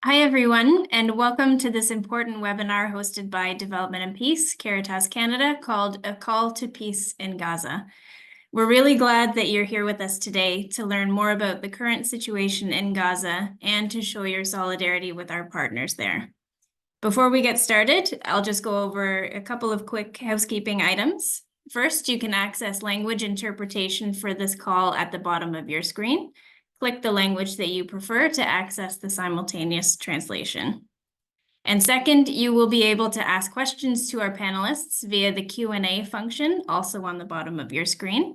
Hi, everyone, and welcome to this important webinar hosted by Development and Peace, Caritas Canada, called A Call to Peace in Gaza. We're really glad that you're here with us today to learn more about the current situation in Gaza and to show your solidarity with our partners there. Before we get started, I'll just go over a couple of quick housekeeping items. First, you can access language interpretation for this call at the bottom of your screen. Click the language that you prefer to access the simultaneous translation. And second, you will be able to ask questions to our panelists via the Q&A function, also on the bottom of your screen.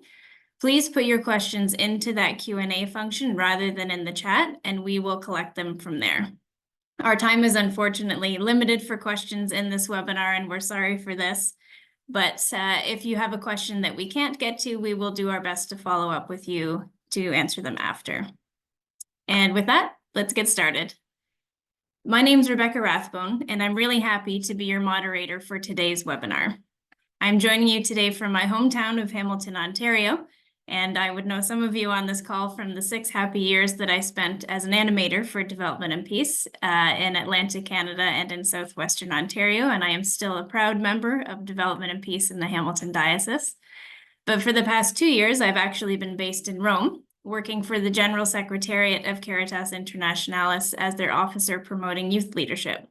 Please put your questions into that Q&A function rather than in the chat, and we will collect them from there. Our time is unfortunately limited for questions in this webinar, and we're sorry for this. But if you have a question that we can't get to, we will do our best to follow up with you to answer them after. And with that, let's get started. My name's Rebecca Rathbone, and I'm really happy to be your moderator for today's webinar. I'm joining you today from my hometown of Hamilton, Ontario, and I would know some of you on this call from the 6 happy years that I spent as an animator for Development and Peace in Atlantic Canada and in southwestern Ontario, and I am still a proud member of Development and Peace in the Hamilton Diocese. But for the past 2 years, I've actually been based in Rome, working for the General Secretariat of Caritas Internationalis as their officer promoting youth leadership.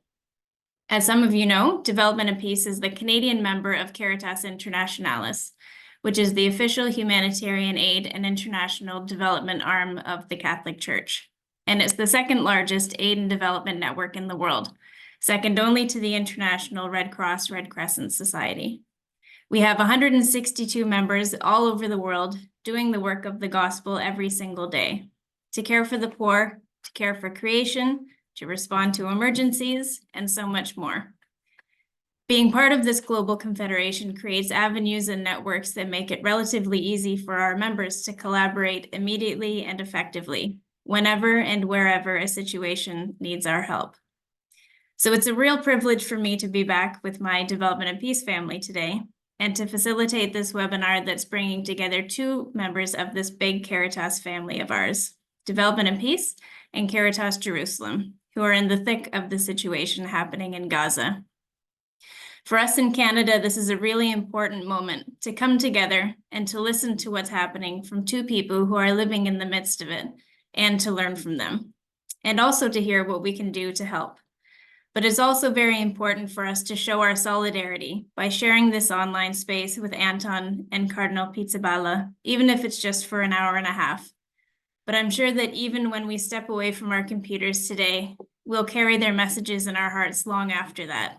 As some of you know, Development and Peace is the Canadian member of Caritas Internationalis, which is the official humanitarian aid and international development arm of the Catholic Church. And it's the second largest aid and development network in the world, second only to the International Red Cross Red Crescent Society. We have 162 members all over the world doing the work of the gospel every single day, to care for the poor, to care for creation, to respond to emergencies, and so much more. Being part of this global confederation creates avenues and networks that make it relatively easy for our members to collaborate immediately and effectively, whenever and wherever a situation needs our help. So it's a real privilege for me to be back with my Development and Peace family today, and to facilitate this webinar that's bringing together 2 members of this big Caritas family of ours, Development and Peace and Caritas Jerusalem, who are in the thick of the situation happening in Gaza. For us in Canada, this is a really important moment to come together and to listen to what's happening from 2 people who are living in the midst of it and to learn from them, and also to hear what we can do to help. But it's also very important for us to show our solidarity by sharing this online space with Anton and Cardinal Pizzaballa, even if it's just for an hour and a half. But I'm sure that even when we step away from our computers today, we'll carry their messages in our hearts long after that.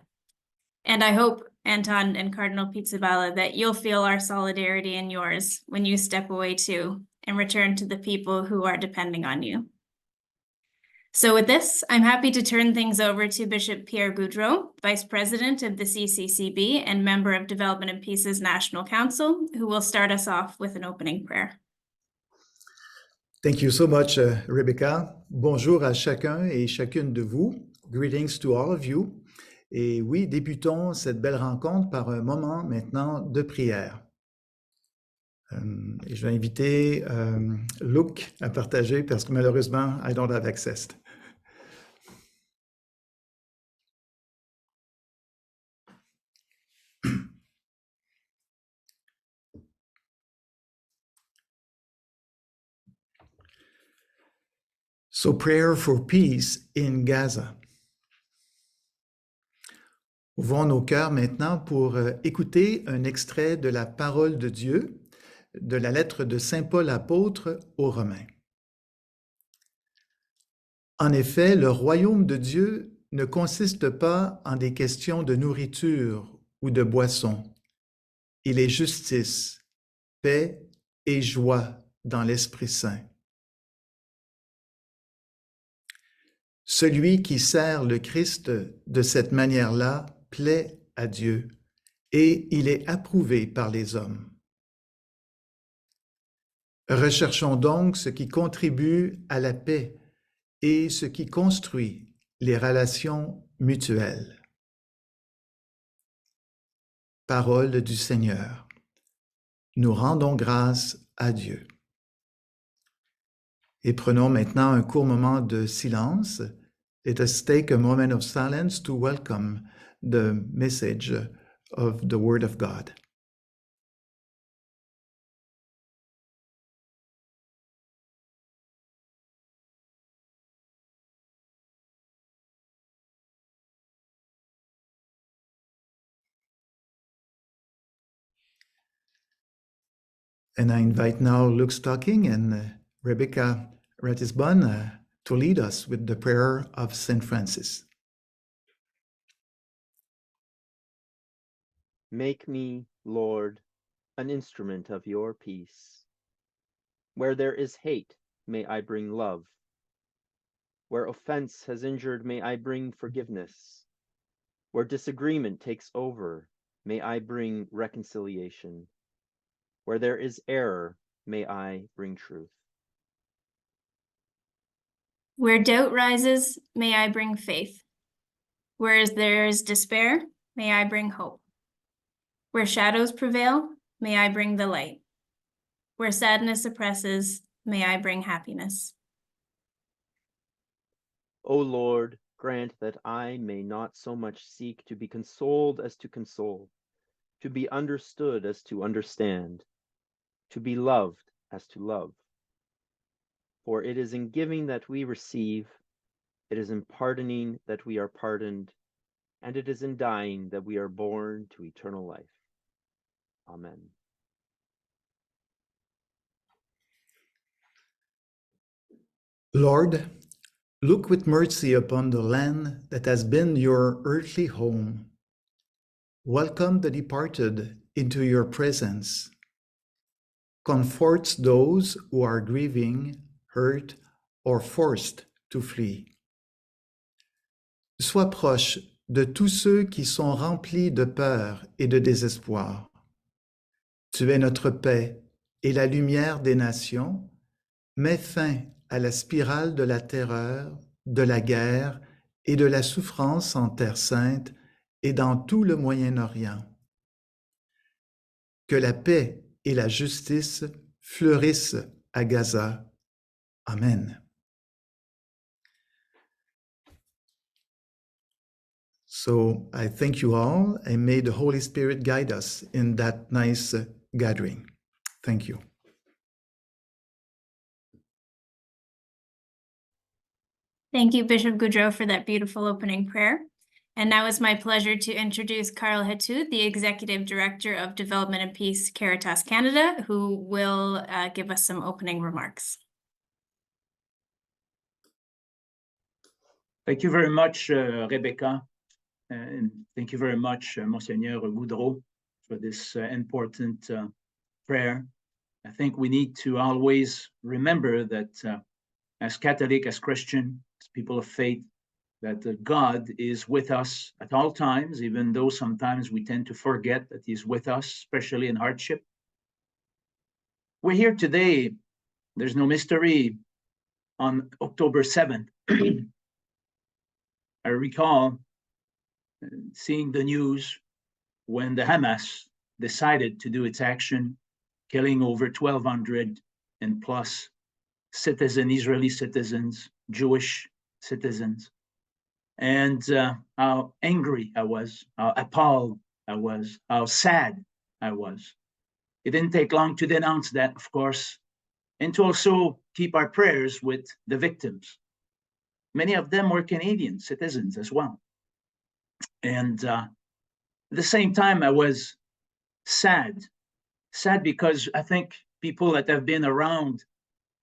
And I hope, Anton and Cardinal Pizzaballa, that you'll feel our solidarity and yours when you step away too and return to the people who are depending on you. So with this, I'm happy to turn things over to Bishop Pierre Goudreau, Vice President of the CCCB and member of Development and Peace's National Council, who will start us off with an opening prayer. Thank you so much, Rebecca. Bonjour à chacun et chacune de vous. Greetings to all of you. Et oui, débutons cette belle rencontre par un moment maintenant de prière. Et je vais inviter Luc à partager parce que malheureusement, I don't have access. So, prayer for peace in Gaza. Ouvrons nos cœurs maintenant pour écouter un extrait de la parole de Dieu, de la lettre de Saint Paul apôtre aux Romains. En effet, le royaume de Dieu ne consiste pas en des questions de nourriture ou de boisson. Il est justice, paix et joie dans l'Esprit Saint. Celui qui sert le Christ de cette manière-là plaît à Dieu et il est approuvé par les hommes. Recherchons donc ce qui contribue à la paix et ce qui construit les relations mutuelles. Parole du Seigneur. Nous rendons grâce à Dieu. Et prenons maintenant un court moment de silence Let us take a moment of silence to welcome the message of the Word of God. And I invite now Luke Stocking and Rebecca Ratisbon to lead us with the prayer of St. Francis. Make me, Lord, an instrument of your peace. Where there is hate, may I bring love. Where offense has injured, may I bring forgiveness. Where disagreement takes over, may I bring reconciliation. Where there is error, may I bring truth. Where doubt rises, may I bring faith. Where there is despair, may I bring hope. Where shadows prevail, may I bring the light. Where sadness oppresses, may I bring happiness. O Lord, grant that I may not so much seek to be consoled as to console, to be understood as to understand, to be loved as to love. For it is in giving that we receive, it is in pardoning that we are pardoned, and it is in dying that we are born to eternal life. Amen. Lord, look with mercy upon the land that has been your earthly home. Welcome the departed into your presence. Comfort those who are grieving, hurt, or forced to flee. Sois proche de tous ceux qui sont remplis de peur et de désespoir. Tu es notre paix et la lumière des nations. Mets fin à la spirale de la terreur, de la guerre et de la souffrance en Terre Sainte et dans tout le Moyen-Orient. Que la paix et la justice fleurissent à Gaza. Amen. So I thank you all, and may the Holy Spirit guide us in that nice gathering. Thank you. Thank you, Bishop Goudreau, for that beautiful opening prayer. And now it's my pleasure to introduce Carl Hetu, the Executive Director of Development and Peace, Caritas Canada, who will give us some opening remarks. Thank you very much, Rebecca, and thank you very much, Monseigneur Goudreau, for this important prayer. I think we need to always remember that as Catholic, as Christian, as people of faith, that God is with us at all times, even though sometimes we tend to forget that He's with us, especially in hardship. We're here today, there's no mystery, on October 7th. I recall seeing the news when the Hamas decided to do its action, killing over 1,200 and plus Israeli citizens, Jewish citizens, and how angry I was, how appalled I was, how sad I was. It didn't take long to denounce that, of course, and to also keep our prayers with the victims. Many of them were Canadian citizens as well. And at the same time, I was sad because I think people that have been around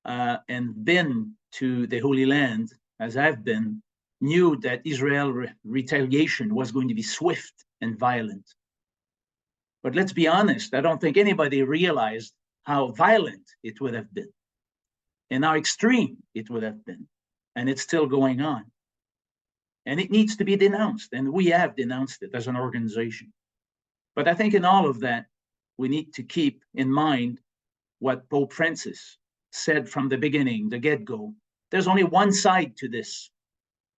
and been to the Holy Land, as I've been, knew that Israel retaliation was going to be swift and violent. But let's be honest, I don't think anybody realized how violent it would have been and how extreme it would have been. And it's still going on. And it needs to be denounced, and we have denounced it as an organization. But I think in all of that, we need to keep in mind what Pope Francis said from the beginning, the get-go. There's only one side to this,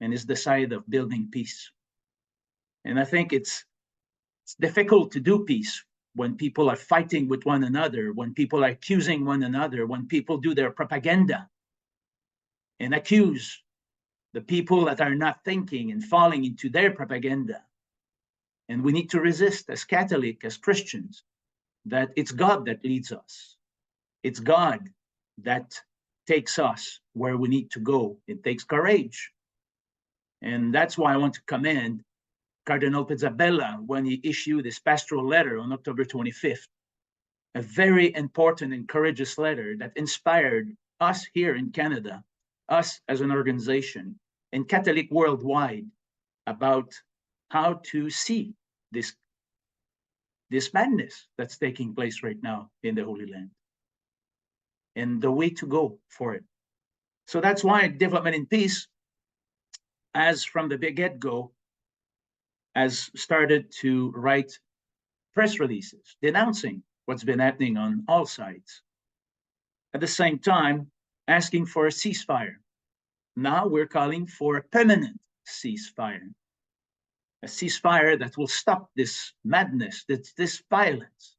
and it's the side of building peace. And I think it's difficult to do peace when people are fighting with one another, when people are accusing one another, when people do their propaganda and accuse the people that are not thinking and falling into their propaganda. And we need to resist as Catholic, as Christians, that it's God that leads us. It's God that takes us where we need to go. It takes courage. And that's why I want to commend Cardinal Pizzaballa when he issued this pastoral letter on October 25th, a very important and courageous letter that inspired us here in Canada, us as an organization, and Catholic worldwide about how to see this madness that's taking place right now in the Holy Land and the way to go for it. So that's why Development and Peace, as from the get-go, has started to write press releases denouncing what's been happening on all sides. At the same time, asking for a ceasefire. Now we're calling for a permanent ceasefire. A ceasefire that will stop this madness, this violence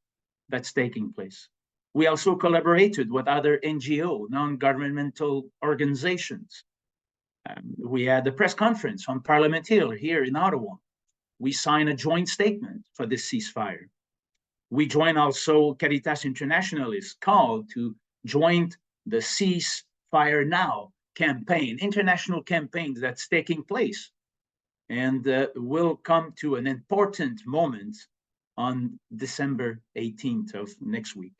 that's taking place. We also collaborated with other NGO, non-governmental organizations. We had a press conference on Parliament Hill here in Ottawa. We signed a joint statement for this ceasefire. We joined also Caritas International's call to join the Ceasefire Now campaign, international campaign that's taking place, and will come to an important moment on December 18th of next week.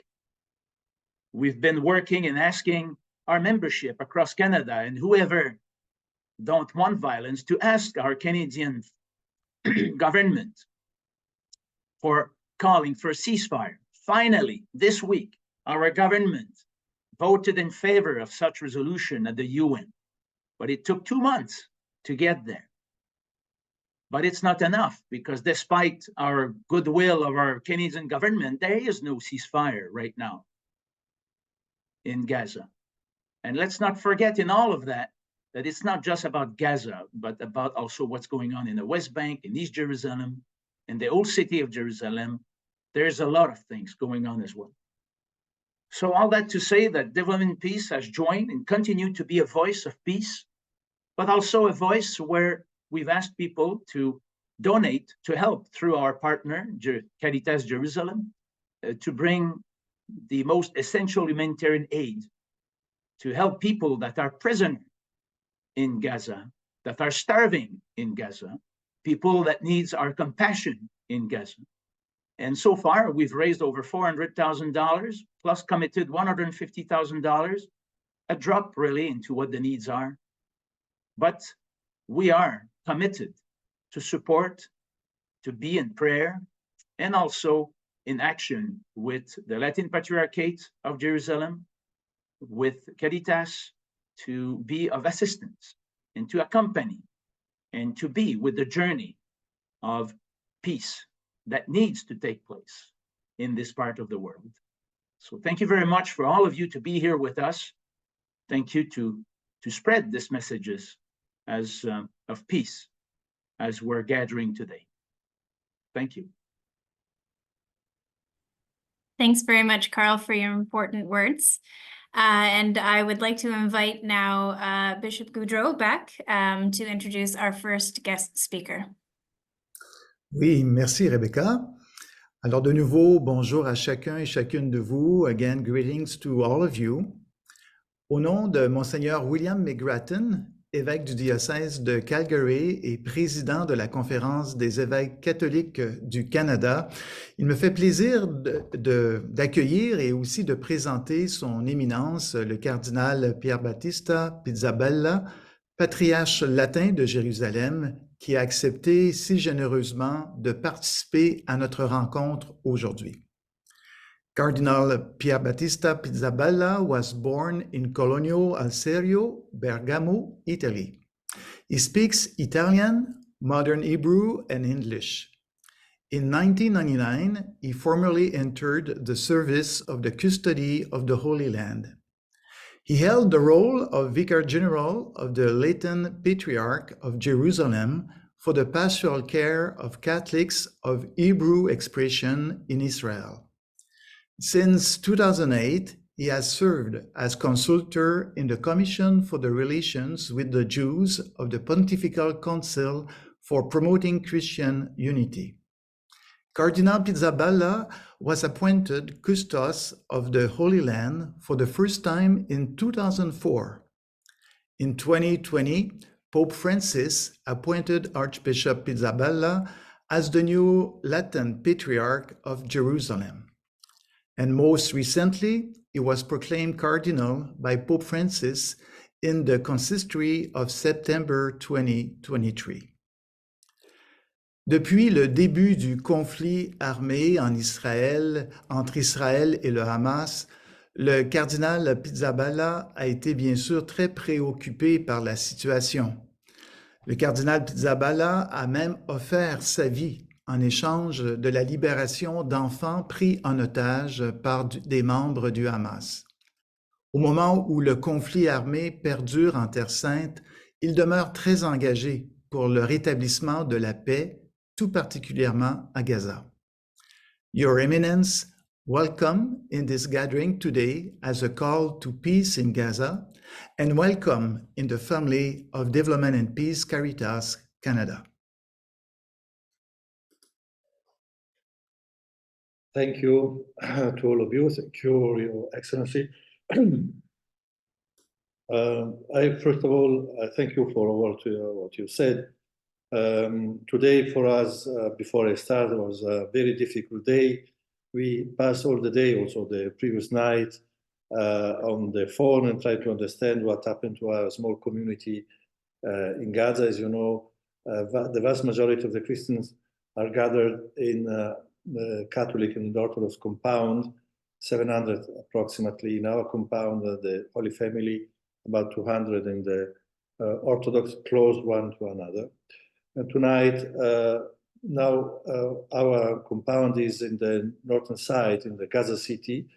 We've been working and asking our membership across Canada and whoever don't want violence to ask our Canadian government for calling for a ceasefire. Finally, this week, our government voted in favor of such resolution at the UN, but it took 2 months to get there. But it's not enough, because despite our goodwill of our Canadian government, there is no ceasefire right now in Gaza. And let's not forget in all of that, that it's not just about Gaza, but about also what's going on in the West Bank, in East Jerusalem, in the old city of Jerusalem. There's a lot of things going on as well. So all that to say that Development and Peace has joined and continued to be a voice of peace, but also a voice where we've asked people to donate, to help through our partner, Caritas Jerusalem, to bring the most essential humanitarian aid to help people that are prisoners in Gaza, that are starving in Gaza, people that needs our compassion in Gaza. And so far, we've raised over $400,000, plus committed $150,000, a drop really into what the needs are. But we are committed to support, to be in prayer, and also in action with the Latin Patriarchate of Jerusalem, with Caritas, to be of assistance and to accompany and to be with the journey of peace that needs to take place in this part of the world. So thank you very much for all of you to be here with us. Thank you to spread these messages as of peace as we're gathering today. Thank you. Thanks very much, Carl, for your important words. And I would like to invite now Bishop Goudreau back to introduce our first guest speaker. Oui, merci Rebecca. Alors de nouveau, bonjour à chacun et chacune de vous. Again, greetings to all of you. Au nom de Monseigneur William McGrattan, évêque du diocèse de Calgary et président de la Conférence des évêques catholiques du Canada, il me fait plaisir d'accueillir et aussi de présenter son Éminence, le cardinal Pierbattista Pizzaballa, patriarche latin de Jérusalem, qui a accepté si généreusement de participer à notre rencontre aujourd'hui. Cardinal Pierbattista Pizzaballa was born in Cologno al Serio, Bergamo, Italy. He speaks Italian, Modern Hebrew, and English. In 1999, he formally entered the service of the custody of the Holy Land. He held the role of Vicar General of the Latin Patriarch of Jerusalem for the pastoral care of Catholics of Hebrew expression in Israel. Since 2008, He has served as consultor in the Commission for the Relations with the Jews of the Pontifical Council for Promoting Christian Unity. Cardinal Pizzaballa was appointed Custos of the Holy Land for the first time in 2004. In 2020, Pope Francis appointed Archbishop Pizzaballa as the new Latin Patriarch of Jerusalem. And most recently, he was proclaimed Cardinal by Pope Francis in the Consistory of September 2023. Depuis le début du conflit armé en Israël, entre Israël et le Hamas, le cardinal Pizzaballa a été bien sûr très préoccupé par la situation. Le cardinal Pizzaballa a même offert sa vie en échange de la libération d'enfants pris en otage par des membres du Hamas. Au moment où le conflit armé perdure en Terre Sainte, il demeure très engagé pour le rétablissement de la paix, tout particulièrement à Gaza. Your Eminence, welcome in this gathering today as a call to peace in Gaza, and welcome in the family of Development and Peace Caritas Canada. Thank you to all of you. Thank you, Your Excellency. First of all, thank you for what you said. Today for us, before I start, was a very difficult day. We passed all the day, also the previous night, on the phone and tried to understand what happened to our small community in Gaza. As you know, the vast majority of the Christians are gathered in the Catholic and Orthodox compound, 700 approximately in our compound, the Holy Family, about 200 in the Orthodox, close one to another. And tonight, now our compound is in the northern side, in the Gaza city,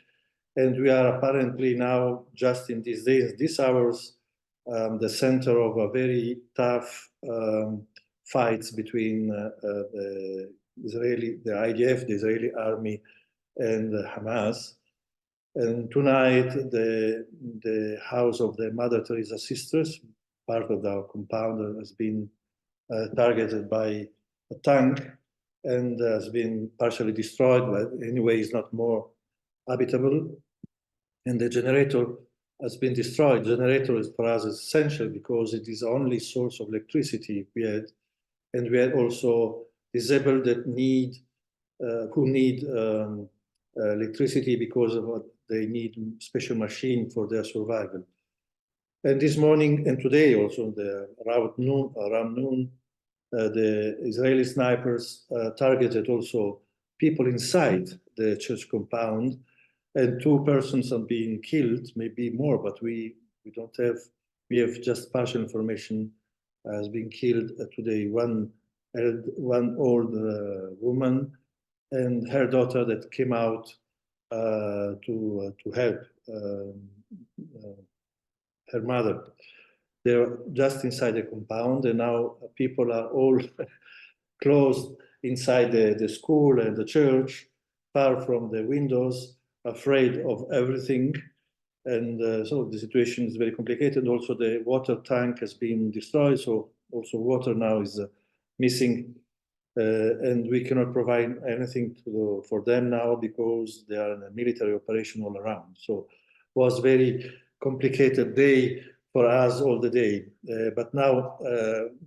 and we are apparently now, just in these days, these hours, the center of a very tough fights between the IDF, the Israeli army, and Hamas. And tonight, the house of the Mother Teresa sisters, part of our compound, has been targeted by a tank and has been partially destroyed, but anyway is not more habitable. And the generator has been destroyed. Generator is for us essential because it is the only source of electricity we had. And we had also disabled that who need electricity because of what they need special machine for their survival. And this morning and today also around noon, the Israeli snipers targeted also people inside the church compound, and 2 persons are being killed, maybe more, but we don't have, we have just partial information has been killed today. One old woman and her daughter that came out to help her mother. They're just inside the compound, and now people are all closed inside the school and the church, far from the windows, afraid of everything. And so the situation is very complicated. Also, the water tank has been destroyed, so also water now is missing. And we cannot provide anything for them now because they are in a military operation all around. So it was very complicated day for us all the day. But now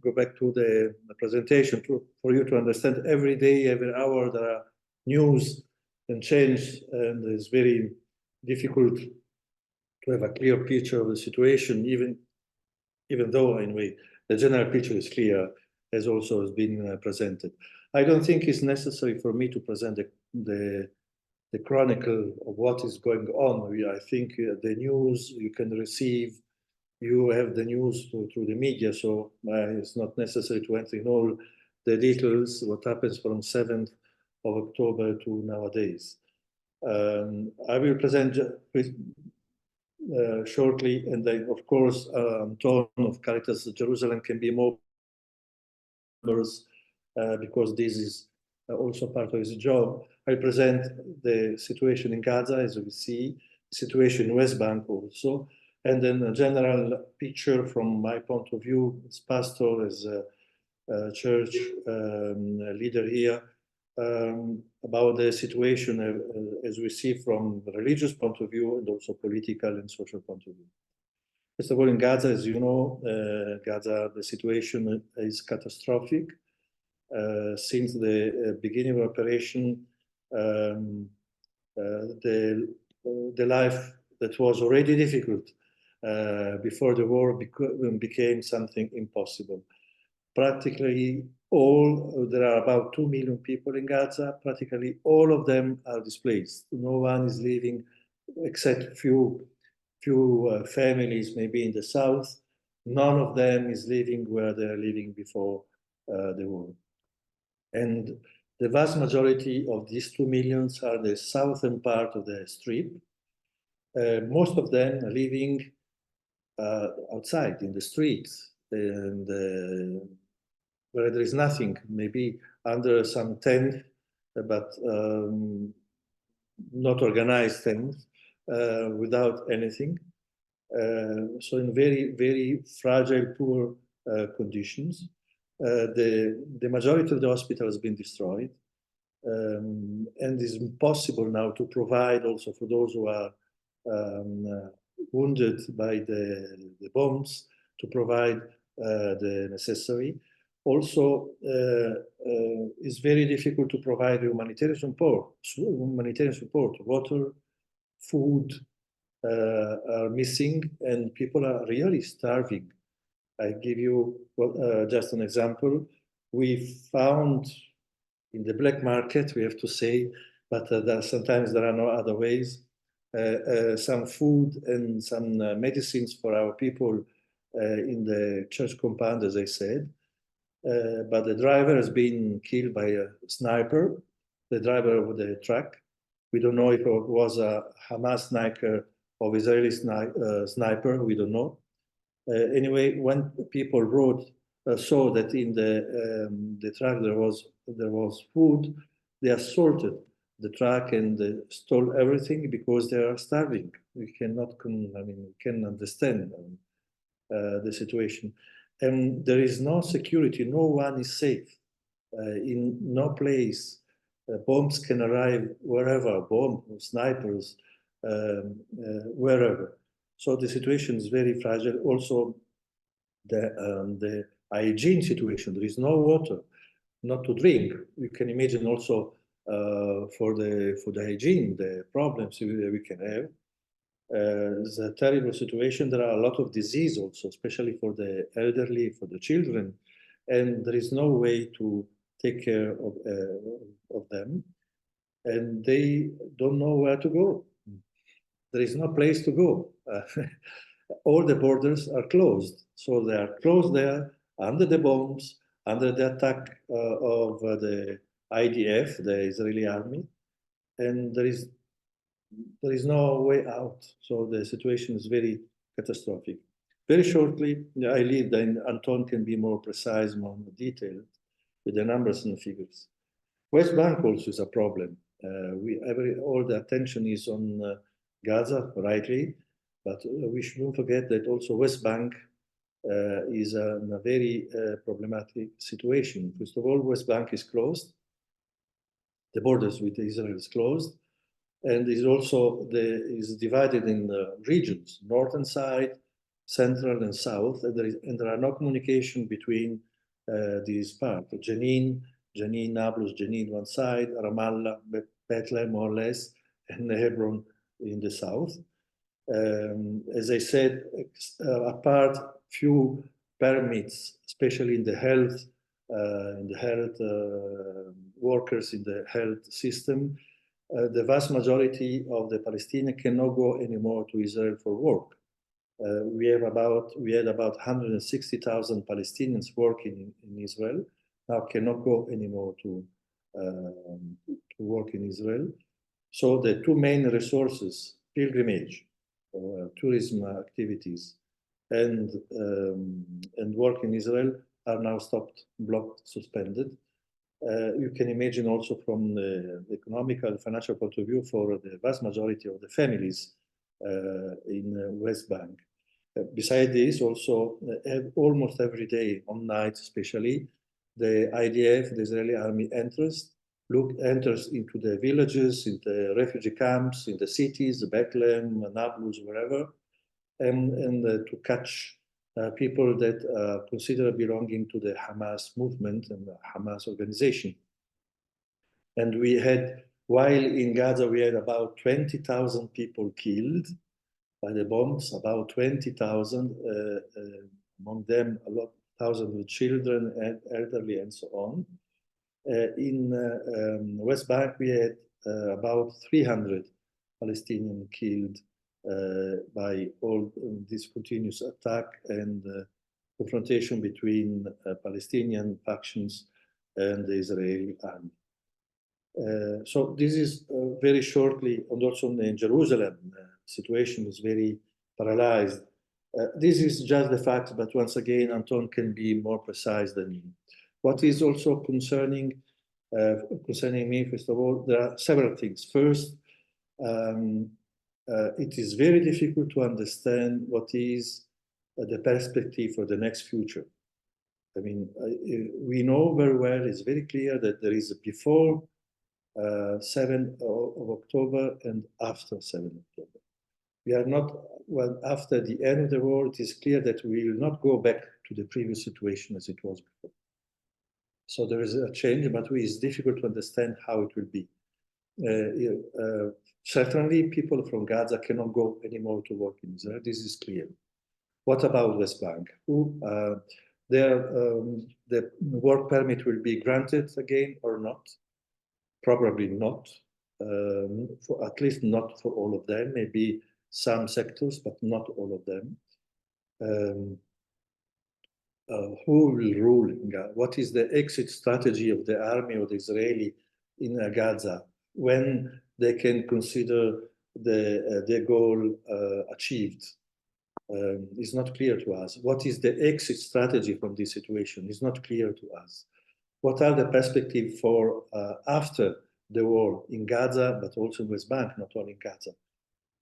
go back to the presentation for you to understand every day, every hour there are news and change, and it's very difficult to have a clear picture of the situation, even though anyway the general picture is clear, as also has been presented. I don't think it's necessary for me to present the chronicle of what is going on. I think the news you can receive, you have the news through the media, so it's not necessary to enter in all the details, what happens from 7th of October to nowadays. I will present shortly, and then of course Anton of Caritas Jerusalem can be more because this is also part of his job. I present the situation in Gaza as we see. situation in West Bank also, and then a general picture from my point of view as pastor, as a church leader here, about the situation as we see from the religious point of view and also political and social point of view. First of all, in Gaza, as you know, Gaza, the situation is catastrophic. Since the beginning of operation, the life that was already difficult before the war became something impossible. Practically all, there are about 2 million people in Gaza, practically all of them are displaced. No one is living except few families, maybe in the south. None of them is living where they're living before the war. And the vast majority of these 2 millions are the southern part of the strip. Most of them are living outside in the streets, and where there is nothing, maybe under some tent, but not organized tent, without anything. So in very, very fragile, poor conditions. The majority of the hospital has been destroyed, and it's impossible now to provide also for those who are wounded by the bombs, to provide the necessary. Also, it's very difficult to provide humanitarian support. Water, food are missing, and people are really starving. I give you just an example. We found in the black market, we have to say, but sometimes there are no other ways, some food and some medicines for our people in the church compound, as I said. But the driver has been killed by a sniper, the driver of the truck. We don't know if it was a Hamas sniper or Israeli sniper, we don't know. Anyway, when people saw that in the truck there was food, they assaulted the truck and stole everything because they are starving. We cannot, we can understand the situation. And there is no security, no one is safe. In no place, bombs can arrive wherever, snipers, wherever. So the situation is very fragile. Also, the hygiene situation, there is no water, not to drink. You can imagine also for the hygiene, the problems we can have. It's a terrible situation. There are a lot of disease also, especially for the elderly, for the children, and there is no way to take care of them, and they don't know where to go. There is no place to go. All the borders are closed, so they are closed there under the bombs, under the attack of the IDF, the Israeli army, and there is no way out. So the situation is very catastrophic. Very shortly, I leave, then Anton can be more precise, more detailed with the numbers and figures. West Bank also is a problem. All the attention is on Gaza, rightly, but we shouldn't forget that also West Bank is in a very problematic situation. First of all, West Bank is closed. The borders with Israel is closed, and is also is divided in regions, northern side, central and south, and there are no communication between these parts. Jenin, Nablus, Jenin one side, Ramallah, Bethlehem more or less, and Hebron in the south. As I said, apart few permits, especially in the health workers in the health system, the vast majority of the Palestinians cannot go anymore to Israel for work. We had about 160,000 Palestinians working in Israel, now cannot go anymore to work in Israel. So the two main resources, pilgrimage, tourism activities, and work in Israel are now stopped, blocked, suspended. You can imagine also from the economical, financial point of view, for the vast majority of the families in West Bank. Besides this, also almost every day, on night especially, the IDF, the Israeli army, enters into the villages, in the refugee camps, in the cities, Bethlehem, Nablus, wherever, and to catch people that consider belonging to the Hamas movement and the Hamas organization. And we had, while in Gaza, we had about 20,000 people killed by the bombs, about 20,000, among them a lot, thousands of children and elderly and so on. In West Bank, we had about 300 Palestinians killed by all this continuous attack and confrontation between Palestinian factions and the Israeli army. So this is very shortly, and also in Jerusalem, situation is very paralyzed. This is just the fact, but once again, Anton can be more precise than me. What is also concerning me, first of all, there are several things. First, it is very difficult to understand what is the perspective for the next future. I mean, we know very well, it's very clear that there is a before 7th of October and after 7th October. We are not, well, after the end of the war, it is clear that we will not go back to the previous situation as it was before. So there is a change, but it's difficult to understand how it will be. Certainly, people from Gaza cannot go anymore to work in Israel. This is clear. What about West Bank? The work permit will be granted again or not? Probably not. At least not for all of them. Maybe some sectors, but not all of them. Who will rule in Gaza? What is the exit strategy of the army or the Israeli in Gaza when they can consider their goal achieved? It's not clear to us. What is the exit strategy from this situation? It's not clear to us. What are the perspectives for after the war in Gaza, but also in West Bank, not only in Gaza?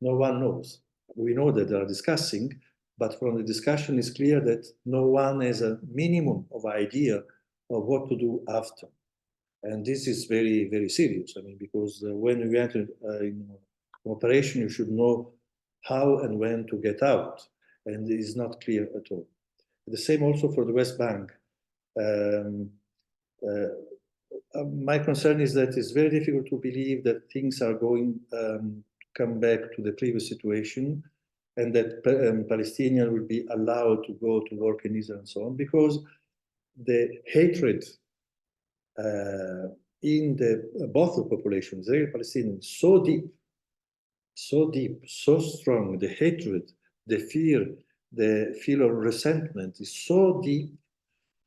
No one knows. We know that they are discussing, but from the discussion it's clear that no one has a minimum of idea of what to do after. And this is very, very serious. I mean, because when you enter in operation, you should know how and when to get out. And it is not clear at all. The same also for the West Bank. My concern is that it's very difficult to believe that things are going to come back to the previous situation and that Palestinians will be allowed to go to work in Israel and so on, because the hatred in both the populations, Israeli and Palestinian, so deep, so strong, the hatred, the fear of resentment is so deep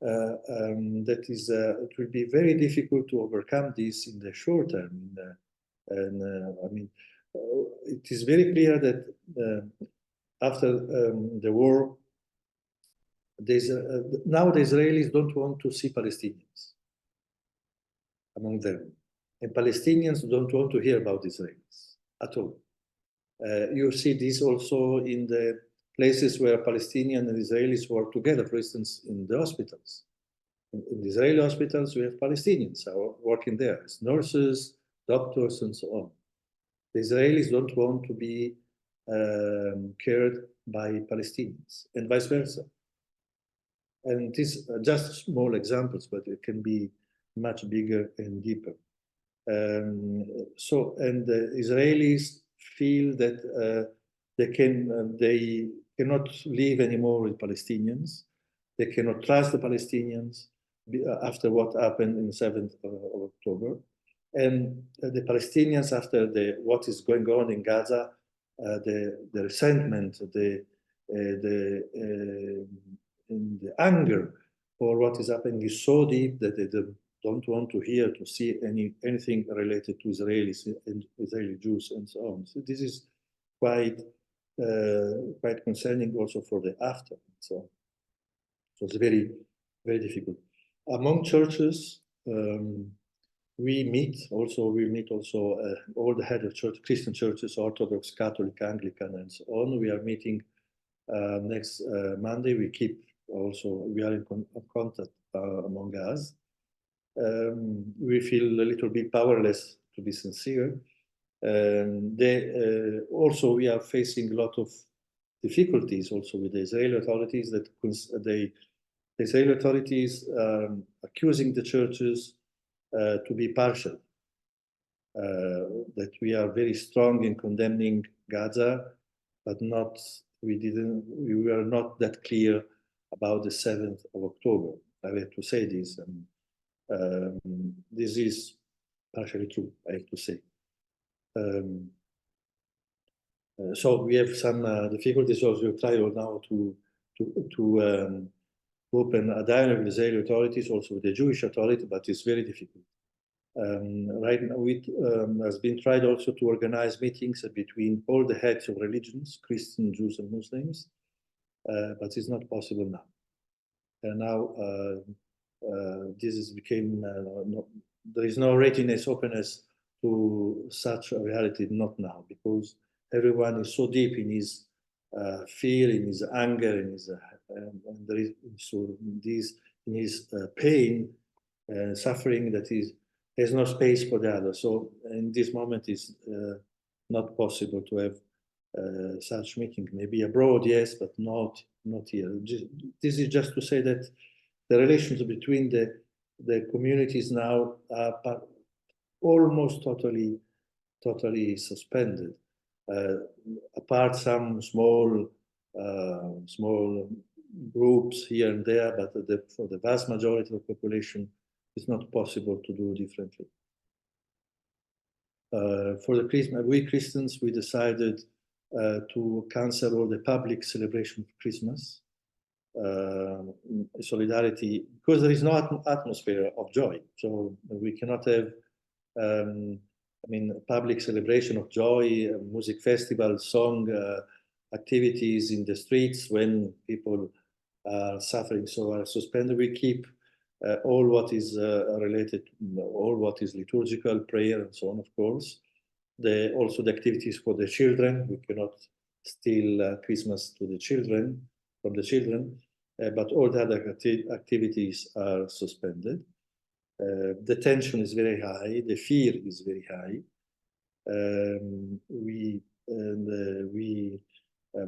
that it will be very difficult to overcome this in the short term. I mean, it is very clear that after the war, now the Israelis don't want to see Palestinians among them, and Palestinians don't want to hear about Israelis at all. You see this also in the places where Palestinians and Israelis work together, for instance, in the hospitals. In the Israeli hospitals, we have Palestinians working there as nurses, doctors, and so on. The Israelis don't want to be cared by Palestinians, and vice versa. And these are just small examples, but it can be much bigger and deeper. And the Israelis feel that they cannot live anymore with Palestinians. They cannot trust the Palestinians after what happened in the 7th of October. And the Palestinians, after what is going on in Gaza, the resentment, the anger for what is happening is so deep that they don't want to see anything related to Israelis and Israeli Jews and so on. So this is quite concerning also for the after. So it's very, very difficult. Among churches, we meet also all the head of church, Christian churches, Orthodox, Catholic, Anglican, and so on. We are meeting next Monday. We are in contact among us. We feel a little bit powerless, to be sincere. Also, we are facing a lot of difficulties also with the Israeli authorities. That the Israeli authorities accusing the churches to be partial. That we are very strong in condemning Gaza, but we were not that clear about the 7th of October. I have to say this, and this is partially true, I have to say. So we have some difficulties. Also, we try now to open a dialogue with the Israeli authorities, also with the Jewish authority, but it's very difficult. Right now, it has been tried also to organize meetings between all the heads of religions, Christians, Jews, and Muslims, but it's not possible now. And now this is there is no readiness, openness to such a reality, not now, because everyone is so deep in his fear, in his anger, in his and there is so this in his pain and suffering that there's no space for the other. So in this moment is not possible to have such meeting. Maybe abroad, yes, but not here. This is just to say that the relations between the communities now are almost totally suspended. Apart some small groups here and there, but for the vast majority of the population, it's not possible to do differently. For the Christmas, we Christians, we decided to cancel all the public celebration of Christmas. Solidarity, because there is no atmosphere of joy. So we cannot have, public celebration of joy, music festival, song activities in the streets when people are suffering. So are suspended. We keep all what is related, all what is liturgical, prayer, and so on, of course. Also the activities for the children. We cannot steal Christmas to the children, from the children, but all the other activities are suspended. The tension is very high. The fear is very high.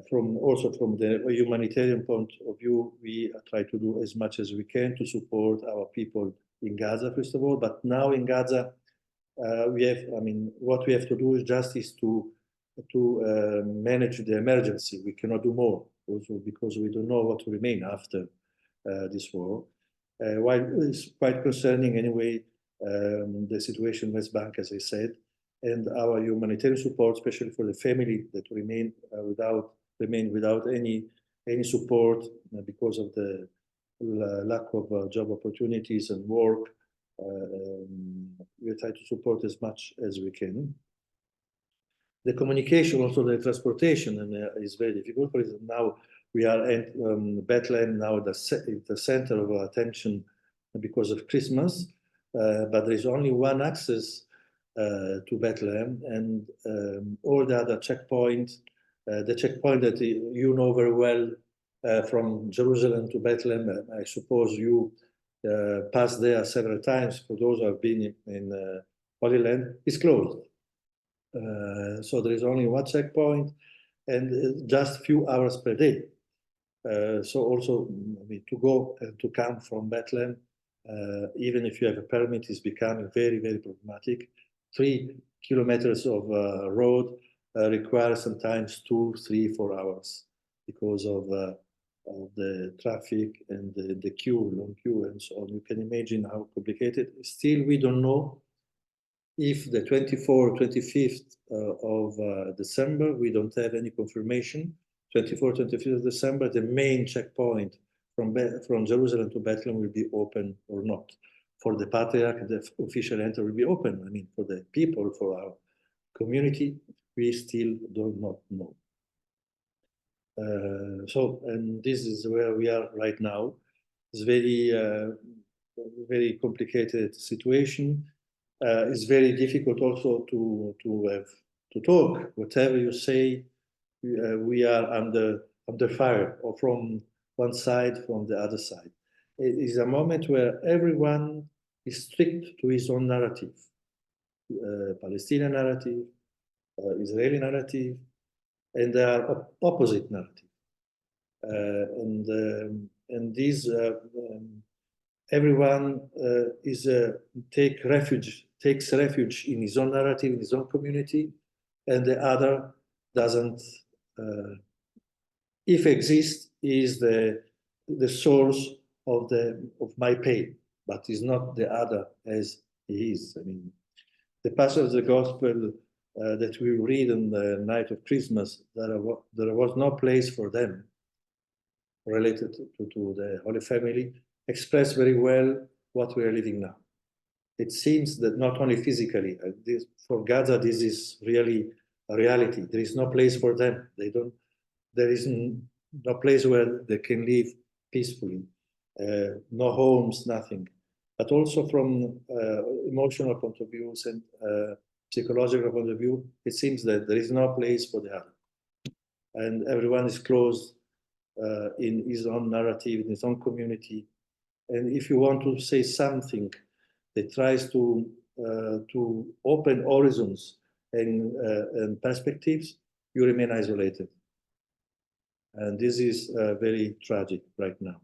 From the humanitarian point of view, we try to do as much as we can to support our people in Gaza, first of all. But now in Gaza, what we have to do is to manage the emergency. We cannot do more, also because we don't know what will remain after this war. While it's quite concerning anyway, the situation in West Bank, as I said, and our humanitarian support, especially for the family that remain without any support because of the lack of job opportunities and work. We try to support as much as we can. The communication, also the transportation, is very difficult. For example, now we are at Bethlehem, now the center of attention because of Christmas, but there is only one access to Bethlehem, and all the other checkpoints, the checkpoint that you know very well from Jerusalem to Bethlehem, I suppose you passed there several times, for those who have been in Holy Land, is closed. So there is only one checkpoint and just a few hours per day. So also to go and to come from Bethlehem, even if you have a permit, is becoming very, very problematic. 3 kilometers of road requires sometimes 2, 3, 4 hours because of the traffic and the long queue and so on. You can imagine how complicated. Still, we don't know if the 24th, 25th of December, we don't have any confirmation. 24th, 25th of December, the main checkpoint from Jerusalem to Bethlehem will be open or not. For the Patriarch, the official entry will be open. For the people, for our community, we still do not know. And this is where we are right now. It's very, very complicated situation. It's very difficult also to talk. Whatever you say, we are under fire, or from one side, from the other side. It is a moment where everyone is strict to his own narrative, Palestinian narrative, Israeli narrative, and they are opposite narrative. And these everyone takes refuge in his own narrative, in his own community, and the other doesn't. If exists, is the source of my pain, but is not the other as he is. I mean, the passage of the gospel that we read on the night of Christmas, there was no place for them related to the Holy Family, express very well what we are living now. It seems that not only physically, for Gaza, this is really a reality. There is no place for them. There is no place where they can live peacefully, no homes, nothing. But also from emotional point of view and psychological point of view, it seems that there is no place for the other. And everyone is closed in his own narrative, in his own community. And if you want to say something that tries to open horizons and perspectives, you remain isolated. And this is very tragic right now.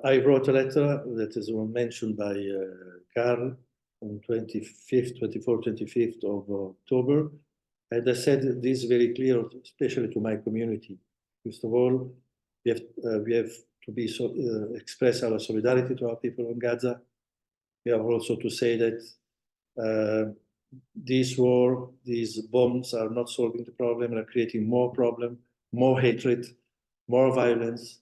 I wrote a letter that is mentioned by Carl on 25th of October. And I said this very clear, especially to my community. First of all, we have to be express our solidarity to our people in Gaza. We have also to say that this war, these bombs are not solving the problem, are creating more problem, more hatred, more violence.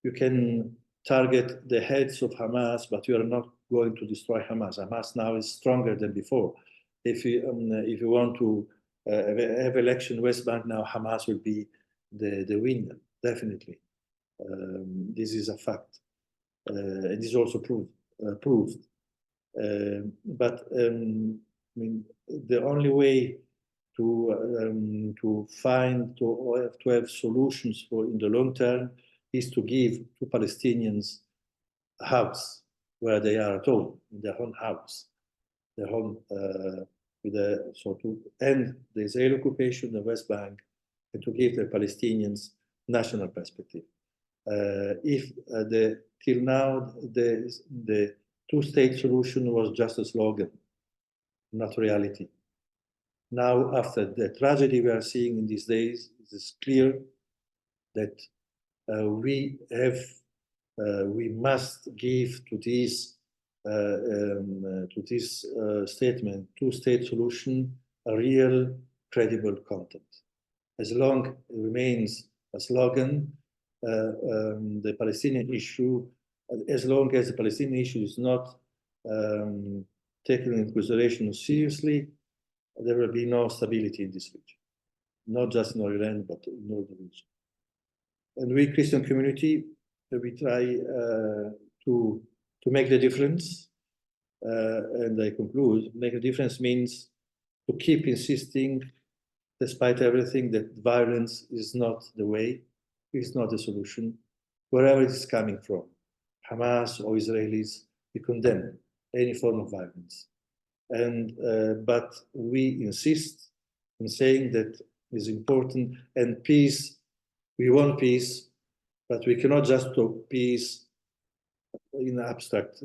You can target the heads of Hamas, but you are not going to destroy Hamas. Hamas now is stronger than before. If you want to have election West Bank now, Hamas will be the winner, definitely. This is a fact. It is also proved. But I mean, the only way to have solutions for in the long term is to give to Palestinians a house where they are at home, in their own house, their home, so to end the Israeli occupation of the West Bank and to give the Palestinians national perspective. Till now the two-state solution was just a slogan, not reality. Now, after the tragedy we are seeing in these days, it is clear that we must give to this statement, two-state solution, a real credible content. As long it remains a slogan, the Palestinian issue, as long as the Palestinian issue is not taken into consideration seriously, there will be no stability in this region, not just in Holy Land, but in all the region. And we, Christian community, we try to make the difference. And I conclude, make a difference means to keep insisting, despite everything, that violence is not the way, is not the solution, wherever it is coming from, Hamas or Israelis, we condemn any form of violence. And but we insist in saying that is important, and peace, we want peace, but we cannot just talk peace in abstract.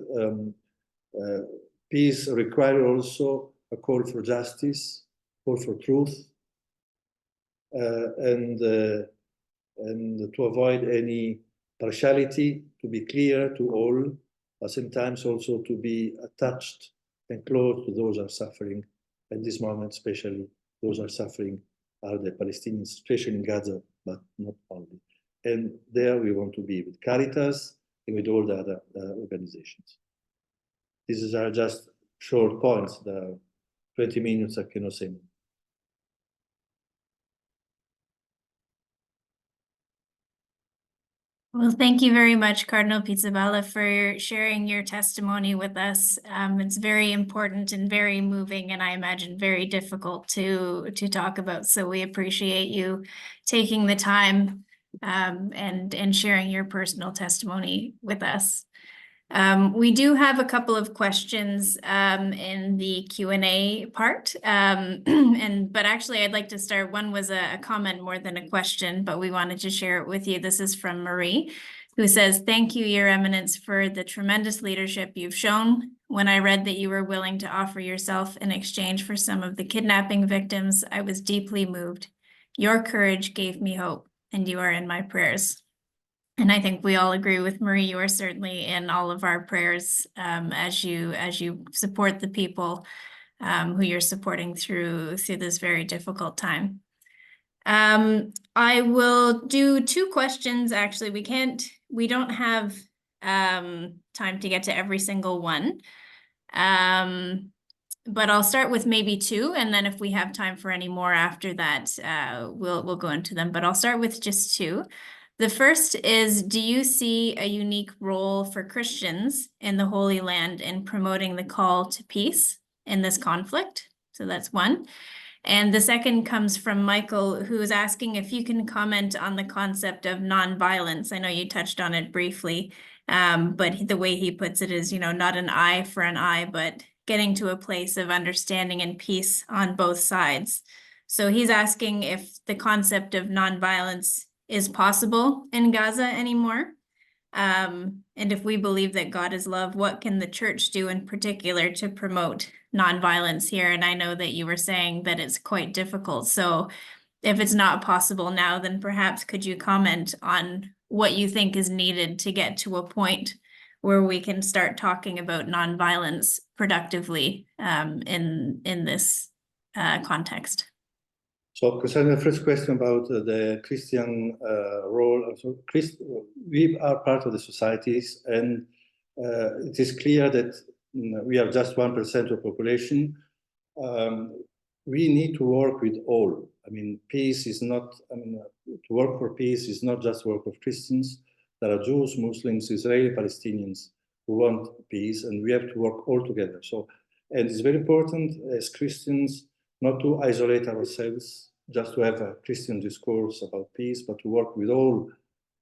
Peace requires also a call for justice, call for truth, and to avoid any partiality, to be clear to all, but sometimes also to be attached and close to those who are suffering. At this moment, especially those who are suffering are the Palestinians, especially in Gaza, but not only. And there we want to be with Caritas and with all the other organizations. These are just short points. There are 20 minutes, I cannot say more. Well, thank you very much, Cardinal Pizzaballa, for sharing your testimony with us. It's very important and very moving, and I imagine very difficult to talk about. So we appreciate you taking the time and sharing your personal testimony with us. We do have a couple of questions in the Q&A part, but actually I'd like to start. One was a comment more than a question, but we wanted to share it with you. This is from Marie, who says, "Thank you, Your Eminence, for the tremendous leadership you've shown. When I read that you were willing to offer yourself in exchange for some of the kidnapping victims, I was deeply moved. Your courage gave me hope, and you are in my prayers." And I think we all agree with Marie. You are certainly in all of our prayers as you support the people who you're supporting through this very difficult time. I will do two questions. Actually, we don't have time to get to every single one. But I'll start with maybe two, and then if we have time for any more after that, we'll go into them. But I'll start with just two. The first is, do you see a unique role for Christians in the Holy Land in promoting the call to peace in this conflict? So that's one. And the second comes from Michael, who is asking if you can comment on the concept of nonviolence. I know you touched on it briefly, but the way he puts it is, not an eye for an eye, but getting to a place of understanding and peace on both sides. So he's asking if the concept of nonviolence is possible in Gaza anymore. And if we believe that God is love, what can the church do in particular to promote nonviolence here? And I know that you were saying that it's quite difficult. So if it's not possible now, then perhaps could you comment on what you think is needed to get to a point where we can start talking about nonviolence productively in this context? So concerning the first question about the Christian role, we are part of the societies, and it is clear that we are just 1% of population. We need to work with all. I mean, peace is not, to work for peace is not just work of Christians. There are Jews, Muslims, Israeli, Palestinians who want peace, and we have to work all together. So, and it's very important as Christians not to isolate ourselves, just to have a Christian discourse about peace, but to work with all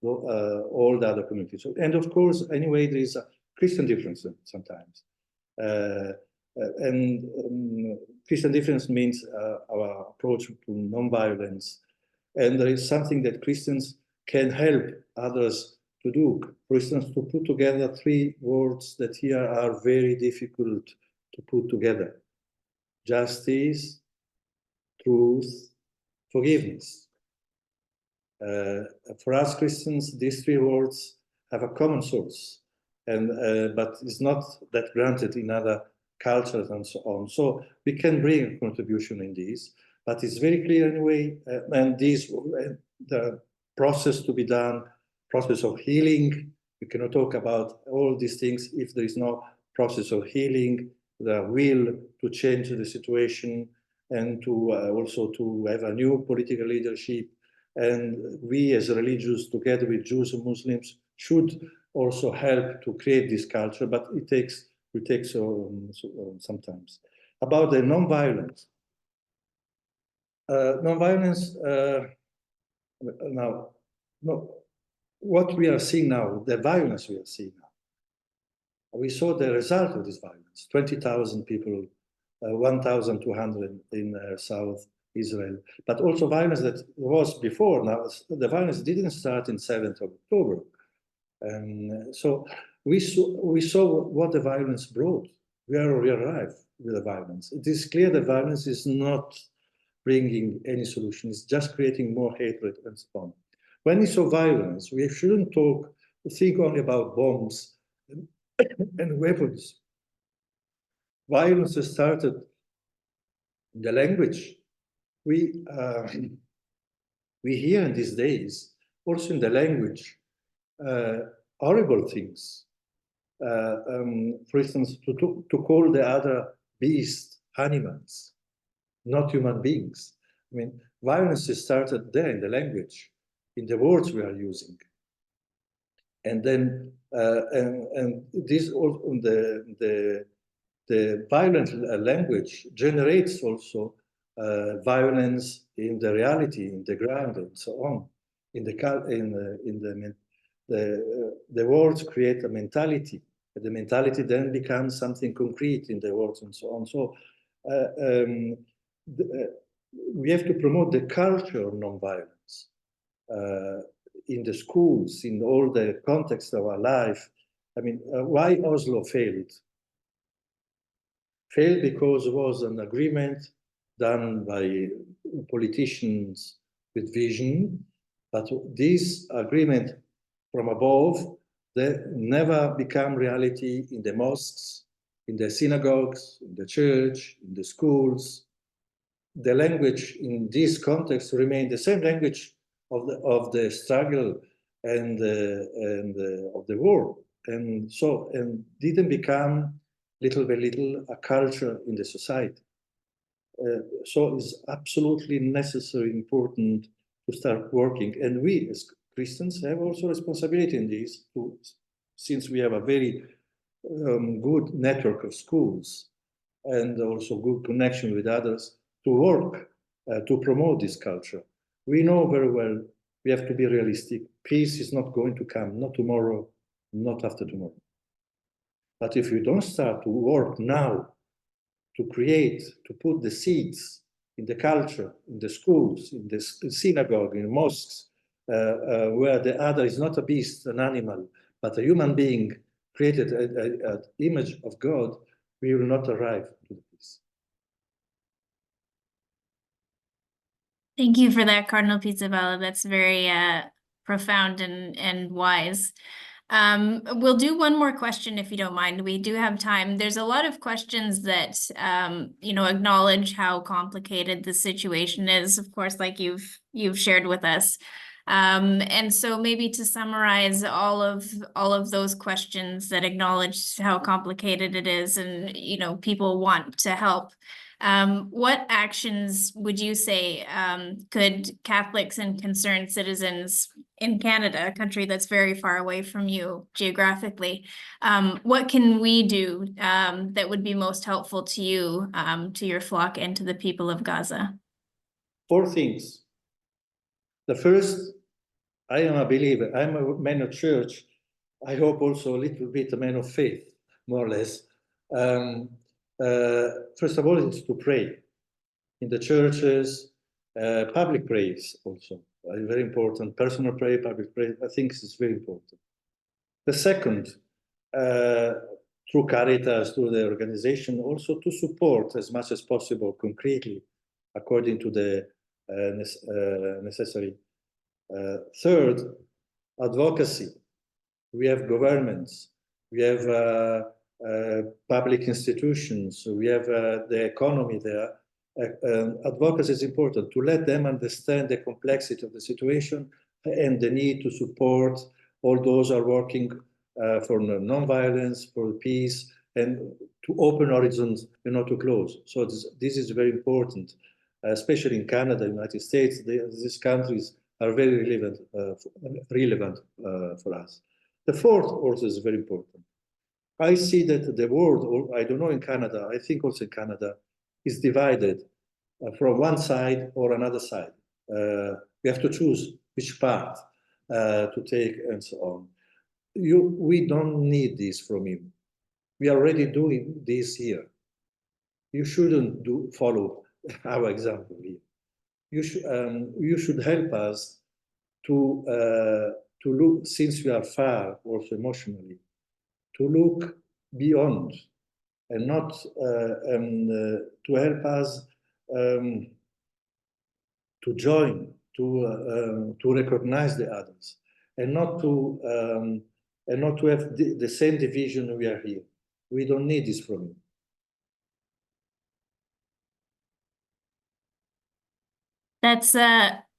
the other communities. And of course, anyway, there is a Christian difference sometimes. Christian difference means our approach to nonviolence. And there is something that Christians can help others to do. For instance, to put together three words that here are very difficult to put together: justice, truth, forgiveness. For us Christians, these three words have a common source, but it's not that granted in other cultures and so on. So we can bring a contribution in these, but it's very clear anyway, and the process to be done, process of healing. We cannot talk about all these things if there is no process of healing, the will to change the situation, and to also to have a new political leadership. And we as religious, together with Jews and Muslims, should also help to create this culture, but it takes sometimes. About the nonviolence. Now, what we are seeing now, the violence we are seeing now, we saw the result of this violence, 20,000 people, 1,200 in South Israel, but also violence that was before. Now, the violence didn't start in 7th of October. And so we saw what the violence brought. We arrived with the violence. It is clear the violence is not bringing any solution. It's just creating more hatred and so on. When we saw violence, we shouldn't think only about bombs and weapons. Violence started in the language. We hear in these days, also in the language, horrible things. For instance, to call the other beast animals, not human beings. I mean, violence started there in the language, in the words we are using. And then and this also the violent language generates also violence in the reality, in the ground, and so on. The words create a mentality. The mentality then becomes something concrete in the words and so on. So we have to promote the culture of nonviolence in the schools, in all the context of our life. I mean, why Oslo failed? Failed because it was an agreement done by politicians with vision, but this agreement from above, they never become reality in the mosques, in the synagogues, in the church, in the schools. The language in this context remained the same language of the struggle and of the war, and didn't become little by little a culture in the society. So it's absolutely necessary, important to start working, and we as Christians have also responsibility in this, since we have a very good network of schools and also good connection with others to work to promote this culture. We know very well we have to be realistic. Peace is not going to come, not tomorrow, not after tomorrow. But if you don't start to work now to create, to put the seeds in the culture, in the schools, in the synagogue, in mosques, where the other is not a beast, an animal, but a human being created an image of God, we will not arrive to the peace. Thank you for that, Cardinal Pizzaballa. That's very profound and wise. We'll do one more question if you don't mind. We do have time. There's a lot of questions that acknowledge how complicated the situation is, of course, like you've shared with us. And so maybe to summarize all of those questions that acknowledge how complicated it is, and people want to help. What actions would you say could Catholics and concerned citizens in Canada, a country that's very far away from you geographically, what can we do that would be most helpful to you, to your flock, and to the people of Gaza? 4 things. The first, I am a believer. I'm a man of church. I hope also a little bit a man of faith, more or less. First of all, it's to pray in the churches, public praise also, very important. Personal prayer, public prayer, I think it's very important. The second, through Caritas, through the organization, also to support as much as possible concretely, according to the necessary. Third, advocacy. We have governments, we have public institutions, we have the economy there. Advocacy is important to let them understand the complexity of the situation and the need to support all those who are working for non-violence, for peace, and to open horizons and not to close. So this is very important, especially in Canada, United States. These countries are very relevant for us. The fourth also is very important. I see that the world, I don't know in Canada, I think also in Canada, is divided from one side or another side. We have to choose which path to take and so on. We don't need this from you. We are already doing this here. You shouldn't follow our example here. You should help us to look, since we are far also emotionally, to look beyond and not to help us to join, to recognize the others, and not to have the same division we are here. We don't need this from you.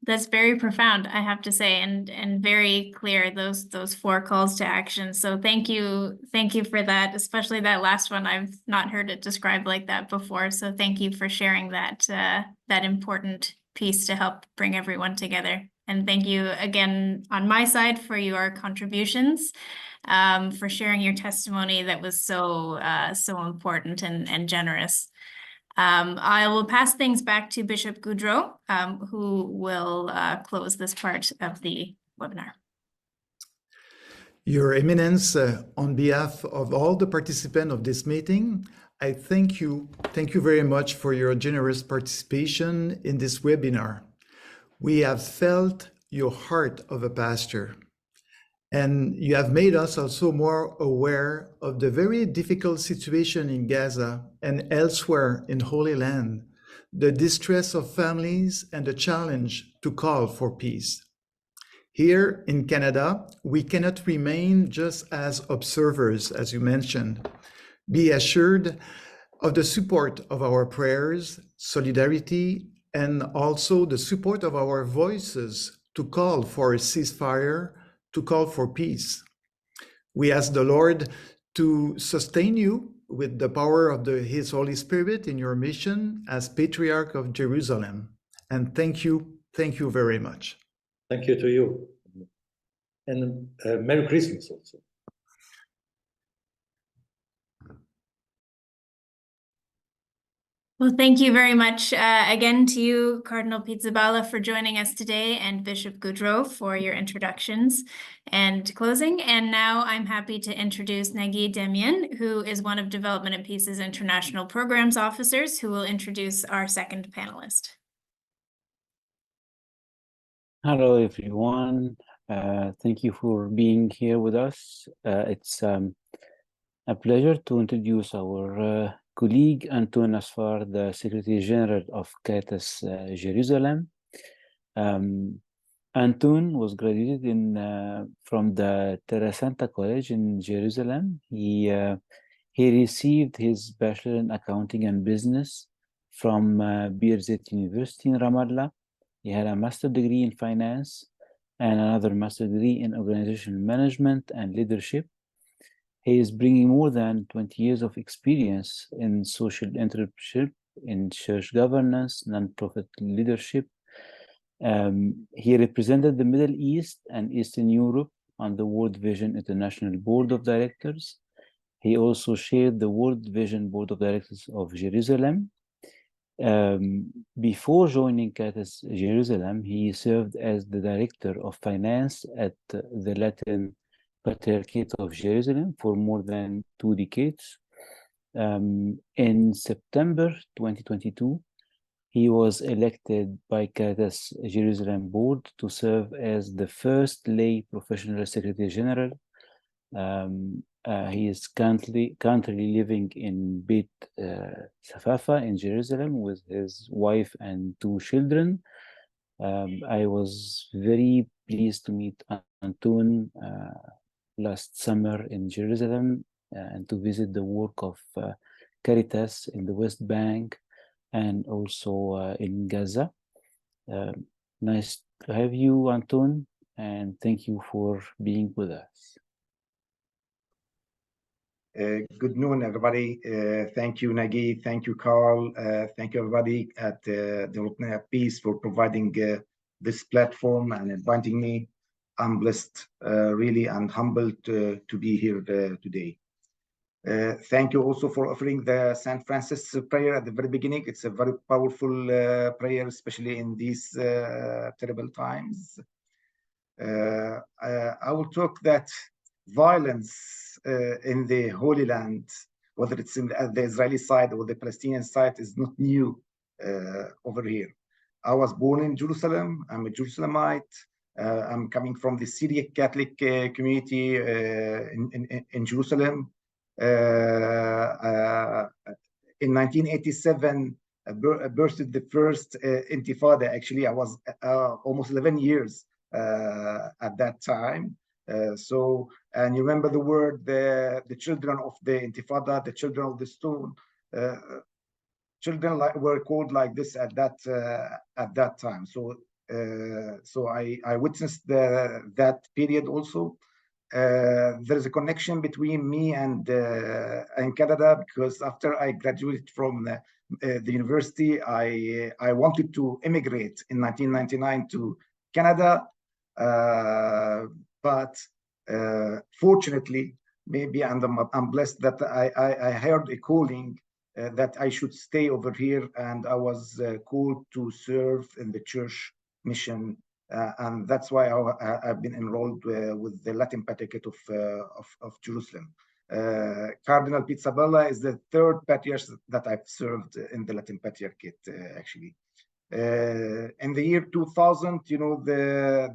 That's very profound, I have to say, and very clear, those 4 calls to action. So thank you for that, especially that last one. I've not heard it described like that before. So thank you for sharing that important piece to help bring everyone together. And thank you again on my side for your contributions, for sharing your testimony that was so important and generous. I will pass things back to Bishop Goudreau, who will close this part of the webinar. Your Eminence, on behalf of all the participants of this meeting, I thank you very much for your generous participation in this webinar. We have felt your heart of a pastor, and you have made us also more aware of the very difficult situation in Gaza and elsewhere in Holy Land, the distress of families and the challenge to call for peace. Here in Canada, we cannot remain just as observers, as you mentioned. Be assured of the support of our prayers, solidarity, and also the support of our voices to call for a ceasefire, to call for peace. We ask the Lord to sustain you with the power of His Holy Spirit in your mission as Patriarch of Jerusalem. And thank you very much. Thank you to you. And Merry Christmas also. Well, thank you very much again to you, Cardinal Pizzaballa, for joining us today, and Bishop Goudreau for your introductions and closing. And now I'm happy to introduce Nagui Demien, who is one of Development and Peace's International Programs Officers, who will introduce our second panelist. Hello, everyone. Thank you for being here with us. It's a pleasure to introduce our colleague Anton Asfar, the Secretary General of Caritas Jerusalem. Anton was graduated from the Terra Santa College in Jerusalem. He received his Bachelor in Accounting and Business from Birzeit University in Ramallah. He had a master's degree in finance and another master's degree in organizational management and leadership. He is bringing more than 20 years of experience in social entrepreneurship, in church governance, nonprofit leadership. He represented the Middle East and Eastern Europe on the World Vision International Board of Directors. He also chaired the World Vision Board of Directors of Jerusalem. Before joining Caritas Jerusalem, he served as the Director of Finance at the Latin Patriarch of Jerusalem for more than 2 decades. In September 2022, he was elected by Caritas Jerusalem Board to serve as the first lay professional Secretary General. He is currently living in Beit Safafa in Jerusalem with his wife and 2 children. I was very pleased to meet Anton last summer in Jerusalem and to visit the work of Caritas in the West Bank and also in Gaza. Nice to have you, Anton, and thank you for being with us. Good noon, everybody. Thank you, Nagui. Thank you, Carl. Thank you, everybody at Development and Peace for providing this platform and inviting me. I'm blessed, really, and humbled to be here today. Thank you also for offering the St. Francis prayer at the very beginning. It's a very powerful prayer, especially in these terrible times. I will talk that violence in the Holy Land, whether it's at the Israeli side or the Palestinian side, is not new over here. I was born in Jerusalem. I'm a Jerusalemite. I'm coming from the Syriac Catholic community in Jerusalem. In 1987, bursted the first Intifada. Actually, I was almost 11 years at that time. And you remember the word, the children of the Intifada, the children of the stone. Children were called like this at that time. So I witnessed that period also. There's a connection between me and Canada, because after I graduated from the university, I wanted to immigrate in 1999 to Canada. But fortunately, maybe I'm blessed that I heard a calling that I should stay over here, and I was called to serve in the church mission, and that's why I've been enrolled with the Latin Patriarchate of Jerusalem. Cardinal Pizzaballa is the third patriarch that I've served in the Latin Patriarchate, actually. In the year 2000, you know,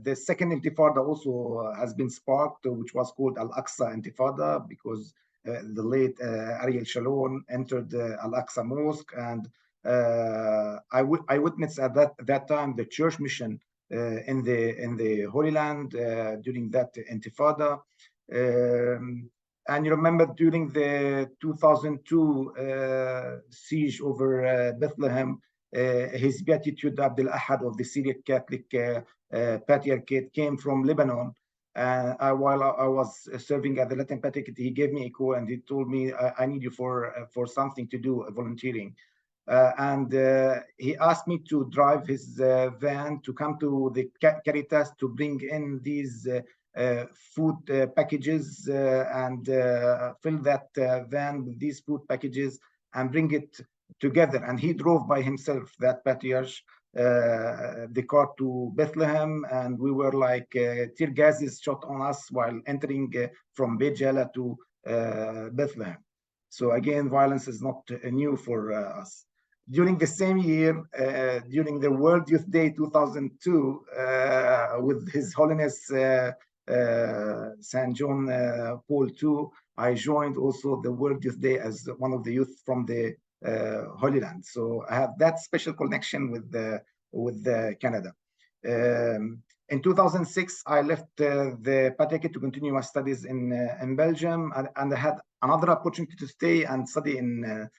the second Intifada also has been sparked, which was called Al-Aqsa Intifada, because the late Ariel Sharon entered Al-Aqsa Mosque, and I witnessed at that time the church mission in the Holy Land during that Intifada. And you remember during the 2002 siege over Bethlehem, His Beatitude Abdul Ahad of the Syriac Catholic Patriarchate came from Lebanon. While I was serving at the Latin Patriarchate, he gave me a call and he told me, I need you for something to do, volunteering. He asked me to drive his van to come to the Caritas to bring in these food packages and fill that van with these food packages and bring it together. And he drove by himself, that patriarch, the car to Bethlehem, and we were like tear gases shot on us while entering from Beit Jala to Bethlehem. So again, violence is not new for us. During the same year, during the World Youth Day 2002, with His Holiness St. John Paul II, I joined also the World Youth Day as one of the youth from the Holy Land. So I have that special connection with Canada. In 2006, I left the Patriarchate to continue my studies in Belgium, and I had another opportunity to stay and study in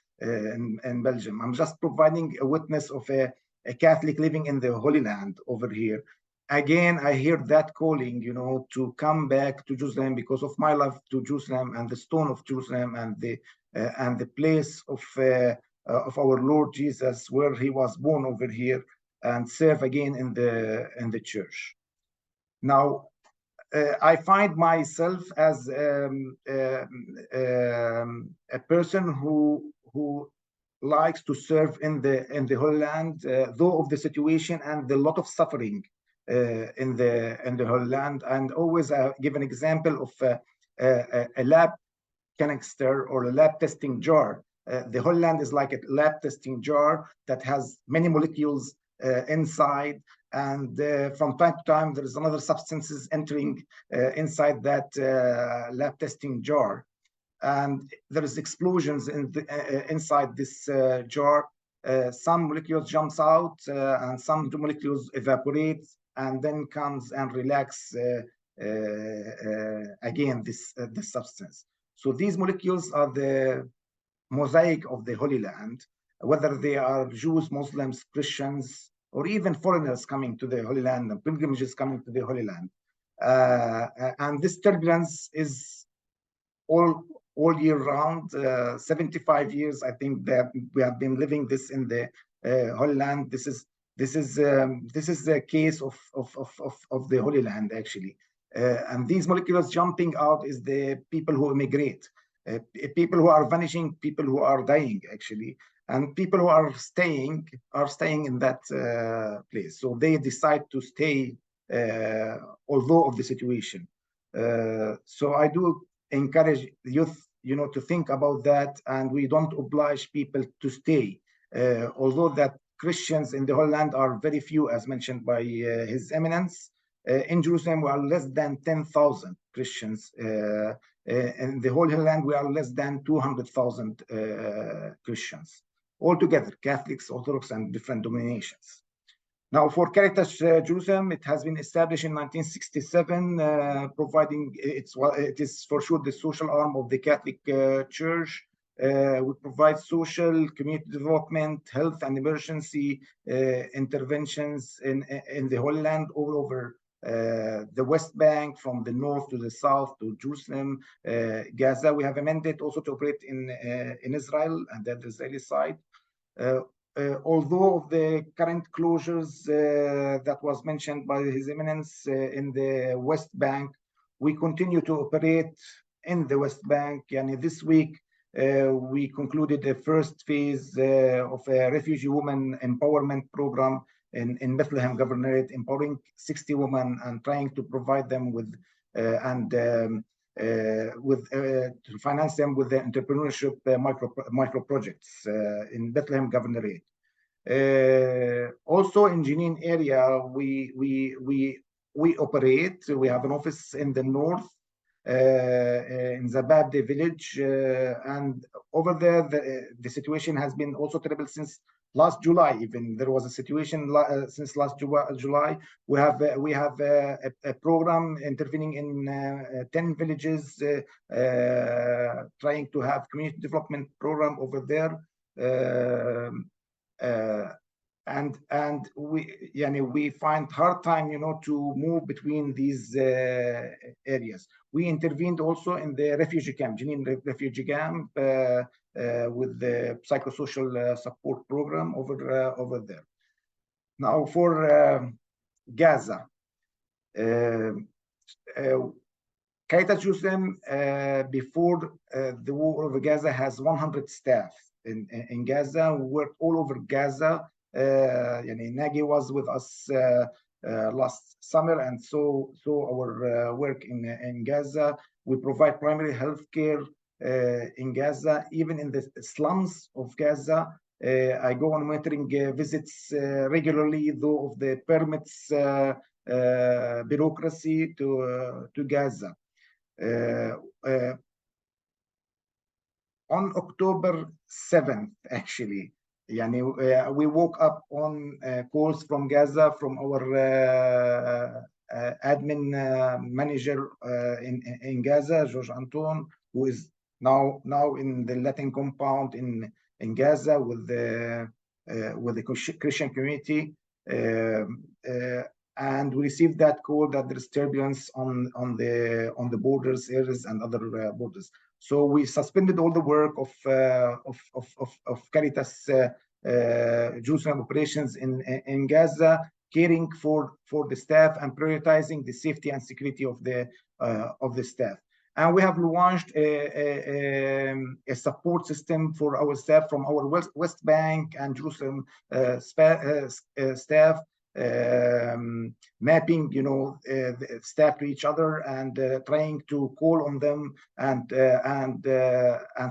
Belgium. I'm just providing a witness of a Catholic living in the Holy Land over here. Again, I hear that calling, you know, to come back to Jerusalem because of my love to Jerusalem and the stone of Jerusalem and the place of our Lord Jesus, where he was born over here, and serve again in the church. Now, I find myself as a person who likes to serve in the Holy Land, though of the situation and the lot of suffering in the Holy Land. And always give an example of a lab canister or a lab testing jar. The Holy Land is like a lab testing jar that has many molecules inside, and from time to time there is another substances entering inside that lab testing jar, and there is explosions inside this jar. Some molecules jumps out and some molecules evaporate and then comes and relax again this substance. So these molecules are the mosaic of the Holy Land, whether they are Jews, Muslims, Christians, or even foreigners coming to the Holy Land and pilgrimages coming to the Holy Land. And this turbulence is all year round. 75 years, I think, that we have been living this in the Holy Land. This is the case of the Holy Land, actually. And these molecules jumping out is the people who immigrate, people who are vanishing, people who are dying, actually, and people who are staying in that place. So they decide to stay, although of the situation. So I do encourage youth, you know, to think about that, and we don't oblige people to stay, although that Christians in the Holy Land are very few, as mentioned by His Eminence. In Jerusalem, we are less than 10,000 Christians. In the Holy Land, we are less than 200,000 Christians. Altogether, Catholics, Orthodox, and different denominations. Now, for Caritas Jerusalem, it has been established in 1967, providing it is for sure the social arm of the Catholic Church. We provide social, community development, health, and emergency interventions in the Holy Land all over the West Bank, from the north to the south to Jerusalem, Gaza. We have a mandate also to operate in Israel and the Israeli side. although the current closures that was mentioned by His Eminence in the West Bank, we continue to operate in the West Bank. And this week, we concluded the first phase of a refugee women empowerment program in Bethlehem Governorate, empowering 60 women and trying to provide them with to finance them with the entrepreneurship micro projects in Bethlehem Governorate. Also in Jenin area, we operate. We have an office in the north, in Zababde village, and over there the situation has been also terrible since last July. Even there was a situation since last July. We have a program intervening in 10 villages, trying to have community development program over there. And we find hard time, to move between these areas. We intervened also in the refugee camp, Jenin refugee camp, with the psychosocial support program over there. Now for Gaza, Caritas Jerusalem, before the war over Gaza, has 100 staff in Gaza. We work all over Gaza. Nagy was with us last summer, and so our work in Gaza. We provide primary health care in Gaza, even in the slums of Gaza. I go on monitoring visits regularly, though of the permits bureaucracy to Gaza. On October 7th, actually, we woke up on calls from Gaza from our admin manager in Gaza, George Anton, who is now in the Latin compound in Gaza with the Christian community, and we received that call that there is turbulence on the borders areas and other borders. So we suspended all the work of Caritas Jerusalem operations in Gaza, caring for the staff and prioritizing the safety and security of the staff. And we have launched a support system for our staff from our West Bank and Jerusalem staff, mapping, the staff to each other and trying to call on them and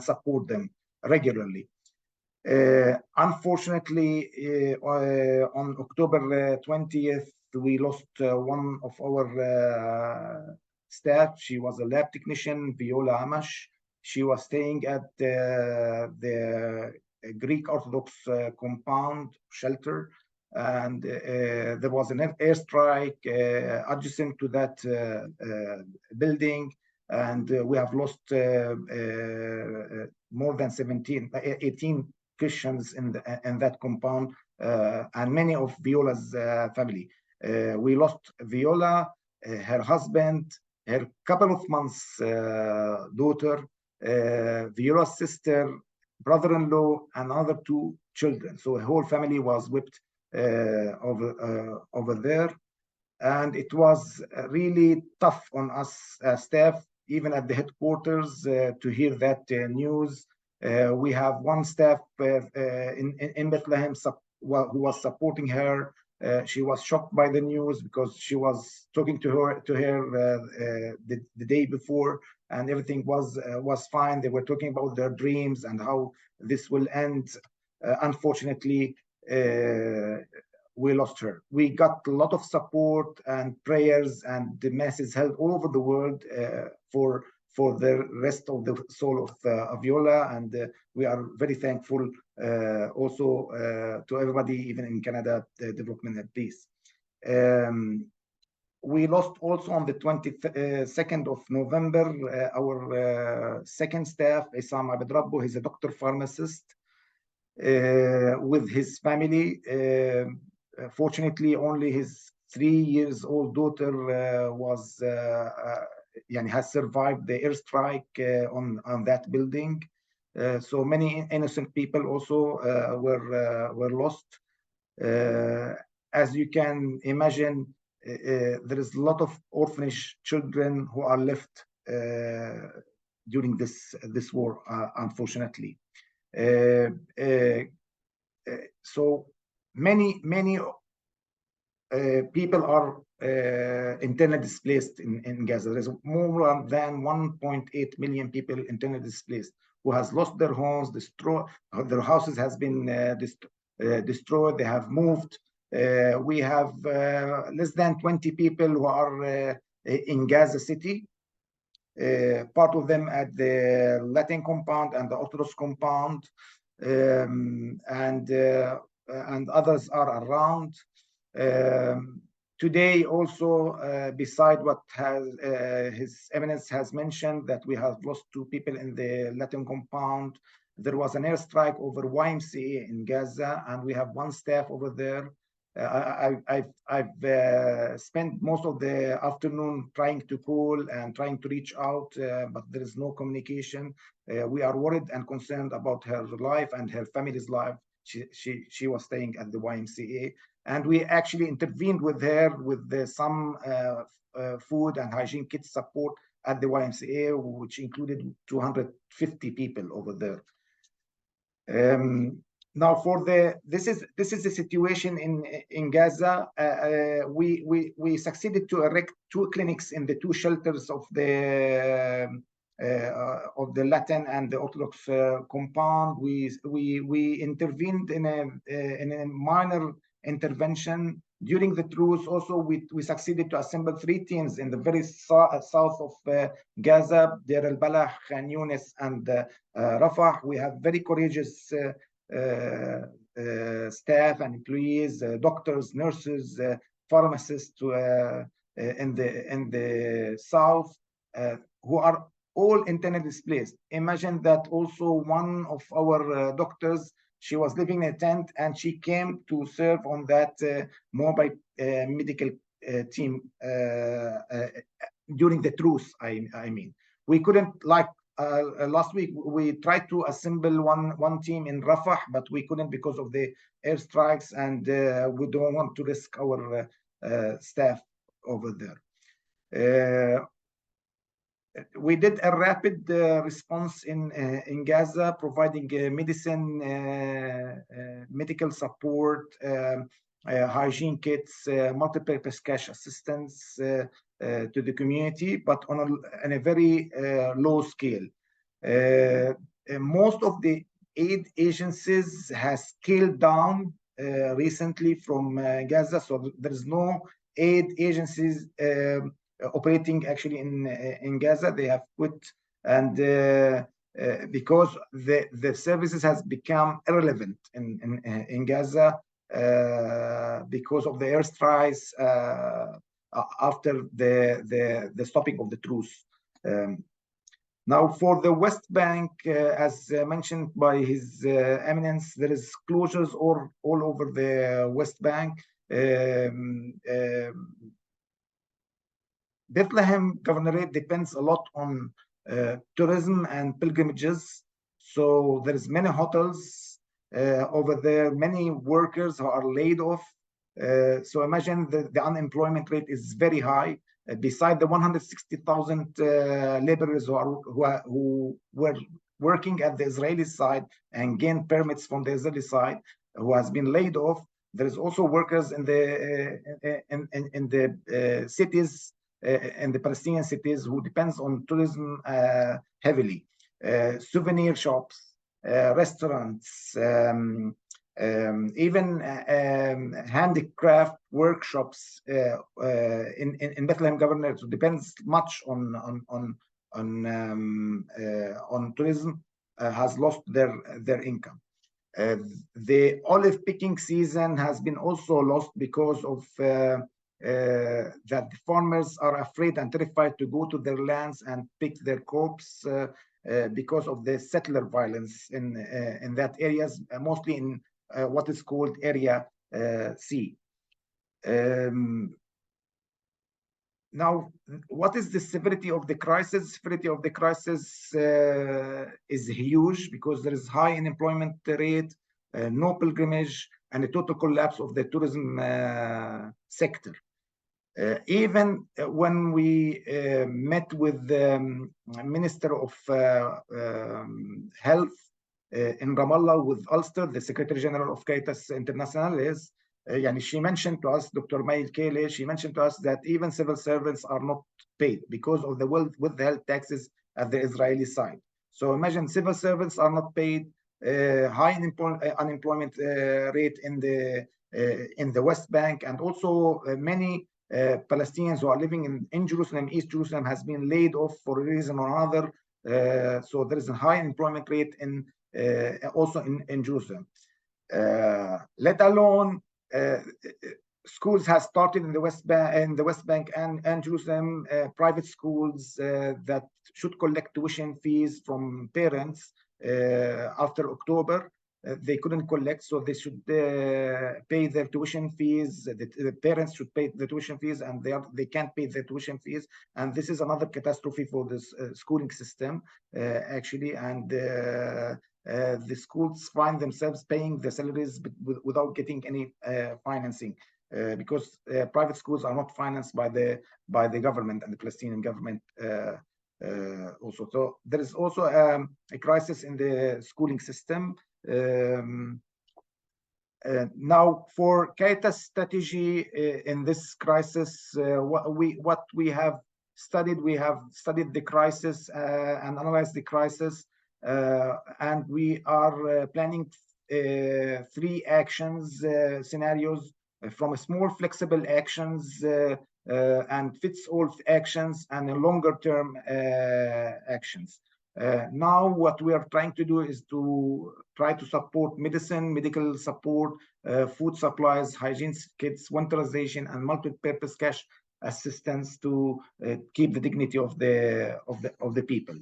support them regularly. Unfortunately, on October 20th, we lost one of our staff. She was a lab technician, Viola Amash. She was staying at the Greek Orthodox compound shelter, and there was an airstrike adjacent to that building, and we have lost more than 18 Christians in that compound, and many of Viola's family. We lost Viola, her husband, her couple of months daughter, Viola's sister, brother-in-law, and other 2 children. So the whole family was whipped over there, and it was really tough on us staff, even at the headquarters, to hear that news. We have one staff in Bethlehem who was supporting her. She was shocked by the news because she was talking to her the day before, and everything was fine. They were talking about their dreams and how this will end. Unfortunately, we lost her. We got a lot of support and prayers and the masses held all over the world for the rest of the soul of Viola, and we are very thankful also to everybody, even in Canada, Development and Peace. We lost also on the 22nd of November our second staff, Isam Abed Rabbo. He's a doctor pharmacist with his family. Fortunately, only his 3-year-old daughter has survived the airstrike on that building. So many innocent people also were lost. As you can imagine, there is a lot of orphanage children who are left during this war, unfortunately. So many people are internally displaced in Gaza. There's more than 1.8 million people internally displaced who has lost their homes, their houses has been destroyed, they have moved. We have less than 20 people who are in Gaza City, part of them at the Latin compound and the Orthodox compound, and others are around. Today also, beside what His Eminence has mentioned, that we have lost 2 people in the Latin compound, there was an airstrike over YMCA in Gaza, and we have 1 staff over there. I've spent most of the afternoon trying to call and trying to reach out, but there is no communication. We are worried and concerned about her life and her family's life. She was staying at the YMCA, and we actually intervened with her with some food and hygiene kit support at the YMCA, which included 250 people over there. Now, this is the situation in Gaza. We succeeded to erect 2 clinics in the 2 shelters of the Latin and the Orthodox compound. We intervened in a minor intervention during the truce. Also, we succeeded to assemble 3 teams in the very south of Gaza, Deir el-Balah, Khan Yunis, and Rafah. We have very courageous staff and employees, doctors, nurses, pharmacists in the south, who are all internally displaced. Imagine that also one of our doctors, she was living in a tent and she came to serve on that mobile medical team during the truce. I mean, we couldn't, like last week, we tried to assemble one team in Rafah, but we couldn't because of the airstrikes, and we don't want to risk our staff over there. We did a rapid response in Gaza, providing medicine, medical support, hygiene kits, multi-purpose cash assistance to the community, but on a very low scale. Most of the aid agencies has scaled down recently from Gaza, so there is no aid agencies operating actually in Gaza. They have quit, and because the services has become irrelevant in Gaza because of the airstrikes after the stopping of the truce. Now, for the West Bank, as mentioned by His Eminence, there is closures all over the West Bank. Bethlehem Governorate depends a lot on tourism and pilgrimages. So there's many hotels over there, many workers who are laid off. So imagine the unemployment rate is very high. Beside the 160,000 laborers who were working at the Israeli side and gained permits from the Israeli side, who has been laid off, there is also workers in the cities, in the Palestinian cities, who depends on tourism heavily. Souvenir shops, restaurants, even handicraft workshops in Bethlehem Governorate. So depends much on tourism, has lost their income. The olive picking season has been also lost because of that the farmers are afraid and terrified to go to their lands and pick their crops because of the settler violence in that areas, mostly in what is called Area C. now, what is the severity of the crisis? Severity of the crisis is huge because there is high unemployment rate, no pilgrimage, and a total collapse of the tourism sector. Even when we met with the Minister of Health in Ramallah with Ulster, the Secretary General of Caritas Internationalis, she mentioned to us, Dr. May Kele, she mentioned to us that even civil servants are not paid because of the withheld taxes at the Israeli side. So imagine civil servants are not paid, high unemployment rate in the West Bank, and also many Palestinians who are living in Jerusalem, East Jerusalem, has been laid off for a reason or another. So there is a high employment rate in also in Jerusalem. Let alone schools has started in the West Bank and Jerusalem, private schools that should collect tuition fees from parents after October. They couldn't collect, so they should pay their tuition fees. The parents should pay the tuition fees, and they can't pay their tuition fees. And this is another catastrophe for this schooling system, actually. And the schools find themselves paying the salaries without getting any financing, because private schools are not financed by the government and the Palestinian government. Also, so there is also a crisis in the schooling system. Now, for Caritas strategy in this crisis, what we have studied the crisis and analyzed the crisis, and we are planning 3 actions scenarios, from a small flexible actions and fits all actions, and a longer term actions. Now what we are trying to do is to try to support medical support, food supplies, hygiene kits, winterization, and multi-purpose cash assistance to keep the dignity of the people.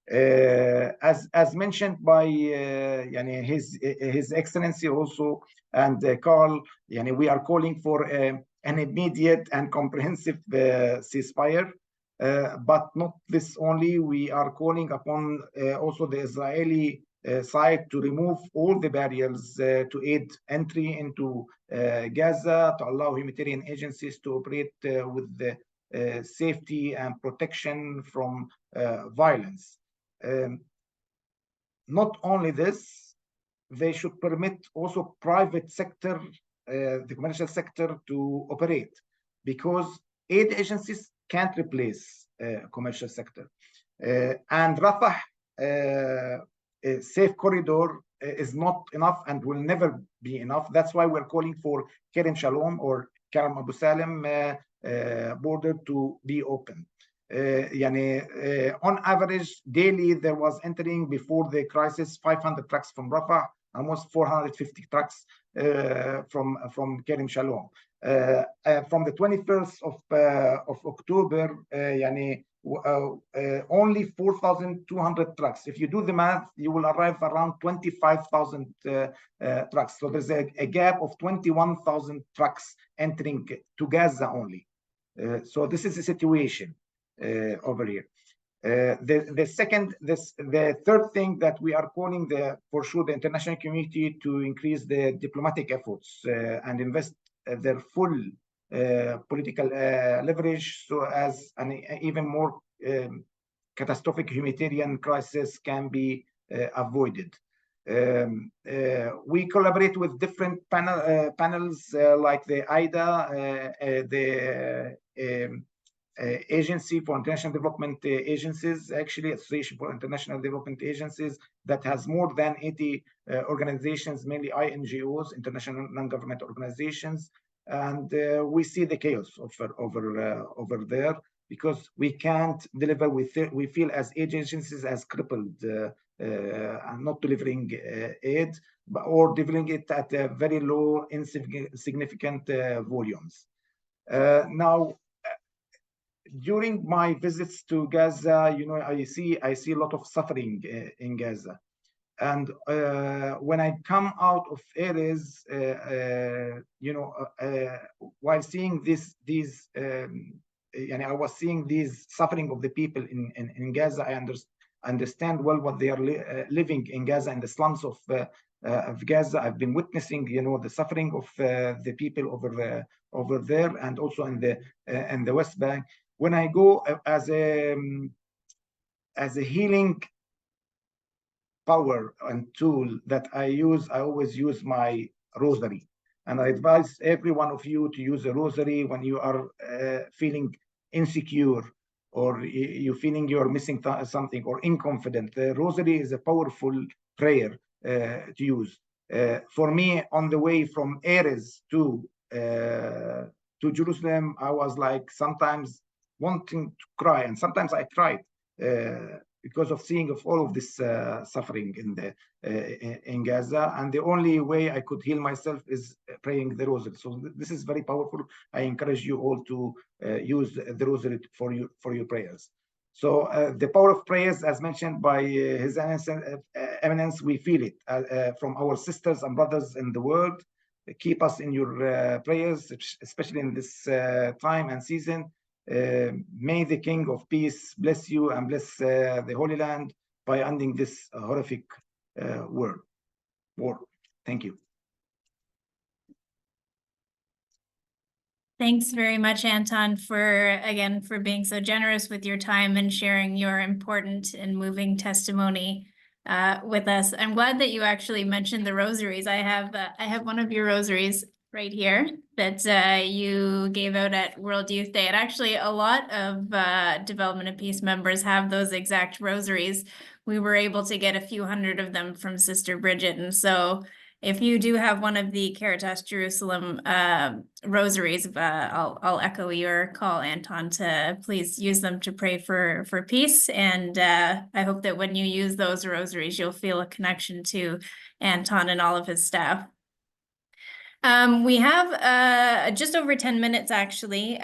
As mentioned by His Excellency also, and Carl, we are calling for an immediate and comprehensive ceasefire. But not this only, we are calling upon also the Israeli side to remove all the barriers to aid entry into Gaza, to allow humanitarian agencies to operate with the safety and protection from violence. Not only this, they should permit also private sector, the commercial sector, to operate, because aid agencies can't replace commercial sector. And Rafah a safe corridor is not enough and will never be enough. That's why we're calling for Kerem Shalom or Karam Abu Salim border to be open. On average, daily there was entering before the crisis 500 trucks from Rafah, almost 450 trucks from Kerem Shalom. From the 21st of October, only 4,200 trucks. If you do the math, you will arrive around 25,000 trucks. So there's a gap of 21,000 trucks entering to Gaza only. So this is the situation over here. The third thing that we are calling for sure the international community to increase the diplomatic efforts and invest their full political leverage, so as an even more catastrophic humanitarian crisis can be avoided. We collaborate with different panels like the IDA, the Agency for International Development Agencies, actually Association for International Development Agencies, that has more than 80 organizations, mainly INGOs, international non-government organizations. And we see the chaos over there, because we can't deliver. We feel as aid agencies as crippled and not delivering aid, or delivering it at a very low, insignificant volumes. Now, during my visits to Gaza, I see a lot of suffering in Gaza. And when I come out of areas, while seeing these I was seeing these suffering of the people in Gaza. I understand well what they are living in Gaza, in the slums of Gaza. I've been witnessing, the suffering of the people over there, and also in the West Bank. When I go as a healing power and tool that I always use my rosary. And I advise every one of you to use a rosary when you are feeling insecure, or you're feeling you're missing something, or inconfident. The rosary is a powerful prayer to use. For me, on the way from Erez to Jerusalem, I was like sometimes wanting to cry, and sometimes I cried because of seeing of all of this suffering in Gaza. And the only way I could heal myself is praying the rosary. So this is very powerful. I encourage you all to use the rosary for your prayers. So the power of prayers, as mentioned by His Eminence, we feel it from our sisters and brothers in the world. Keep us in your prayers, especially in this time and season. May the King of Peace bless you and bless the Holy Land by ending this horrific war. Thank you. Thanks very much, Anton, for being so generous with your time and sharing your important and moving testimony with us. I'm glad that you actually mentioned the rosaries. I have one of your rosaries right here that you gave out at World Youth Day. And actually, a lot of Development and Peace members have those exact rosaries. We were able to get a few hundred of them from Sister Bridget. And so if you do have one of the Caritas Jerusalem rosaries, I'll echo your call, Anton, to please use them to pray for peace. And I hope that when you use those rosaries, you'll feel a connection to Anton and all of his staff. We have just over 10 minutes actually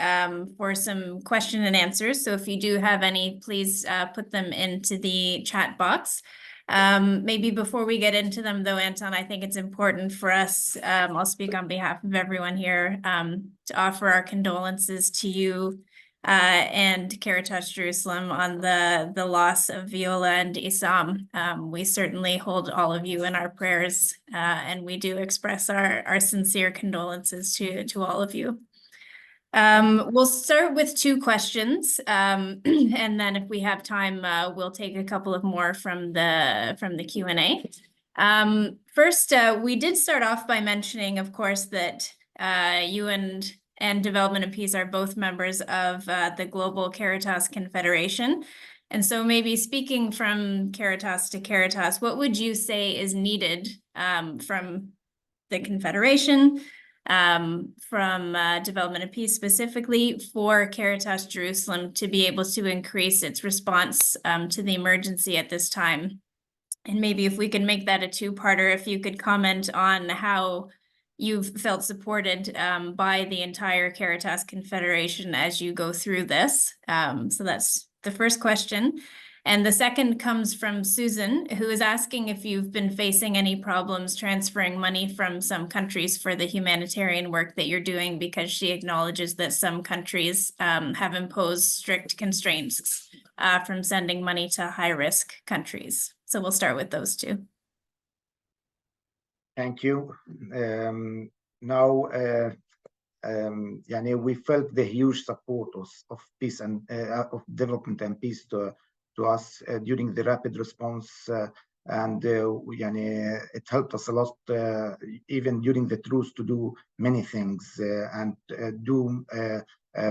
for some question and answers. So if you do have any, please put them into the chat box. Maybe before we get into them though, Anton, I think it's important for us, I'll speak on behalf of everyone here, to offer our condolences to you and Caritas Jerusalem on the loss of Viola and Isam. We certainly hold all of you in our prayers, and we do express our sincere condolences to all of you. We'll start with 2 questions, and then if we have time, we'll take a couple of more from the Q&A. First, we did start off by mentioning, of course, that you and Development and Peace are both members of the Global Caritas Confederation. And so maybe speaking from Caritas to Caritas, what would you say is needed from the Confederation, from Development and Peace specifically, for Caritas Jerusalem to be able to increase its response to the emergency at this time? And maybe if we could make that a 2-parter, if you could comment on how you've felt supported by the entire Caritas Confederation as you go through this. So that's the first question. And the second comes from Susan, who is asking if you've been facing any problems transferring money from some countries for the humanitarian work that you're doing, because she acknowledges that some countries have imposed strict constraints from sending money to high-risk countries. So we'll start with those 2. Thank you. Now, we felt the huge support of peace and of development and peace to us during the rapid response, and it helped us a lot, even during the truce, to do many things and do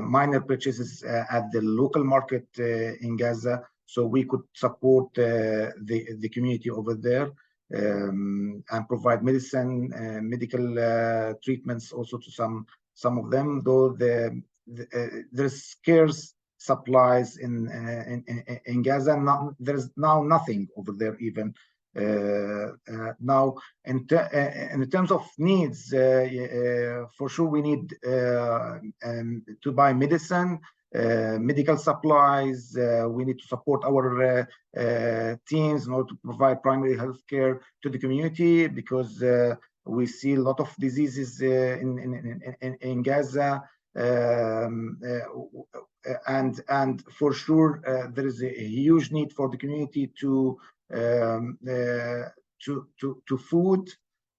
minor purchases at the local market in Gaza, so we could support the community over there. And provide medicine, medical treatments also to some of them, though there's scarce supplies in Gaza. There's now nothing over there even. Now, in terms of needs, for sure we need to buy medicine, medical supplies. We need to support our teams in order to provide primary health care to the community, because we see a lot of diseases in Gaza. And for sure, there is a huge need for the community to food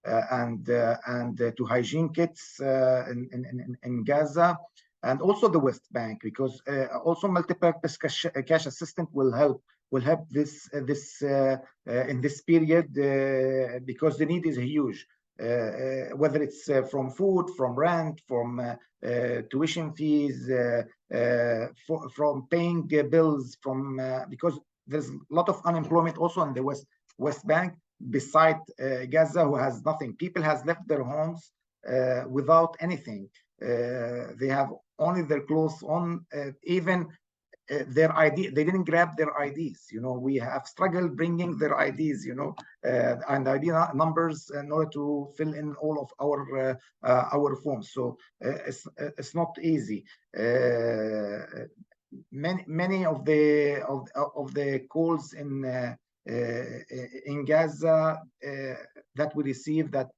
and to hygiene kits in Gaza, and also the West Bank, because also multi-purpose cash assistance will help this in this period, because the need is huge. Whether it's from food, from rent, from tuition fees, from paying bills, from because there's a lot of unemployment also in the West Bank, beside Gaza, who has nothing. People has left their homes without anything. They have only their clothes on, even their ID. They didn't grab their IDs. We have struggled bringing their IDs, and ID numbers in order to fill in all of our forms. So it's not easy. Many of the calls in Gaza that we receive, that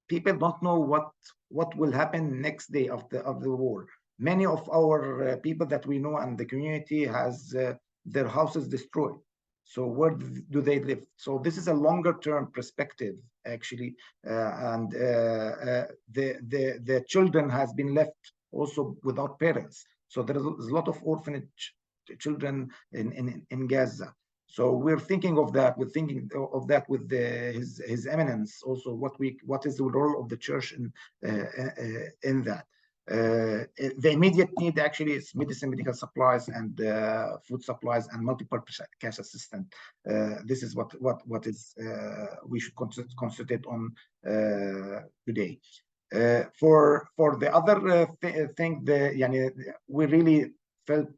people don't know what will happen next day of the war. Many of our people that we know and the community has their houses destroyed. So where do they live? So this is a longer term perspective, actually, and the children has been left also without parents. So there is a lot of orphanage children in Gaza. So we're thinking of that. We're thinking of that with His Eminence also. What is the role of the church in that? The immediate need actually is medical supplies and food supplies and multi-purpose cash assistance. This is what is we should concentrate on today. For the other thing, we really felt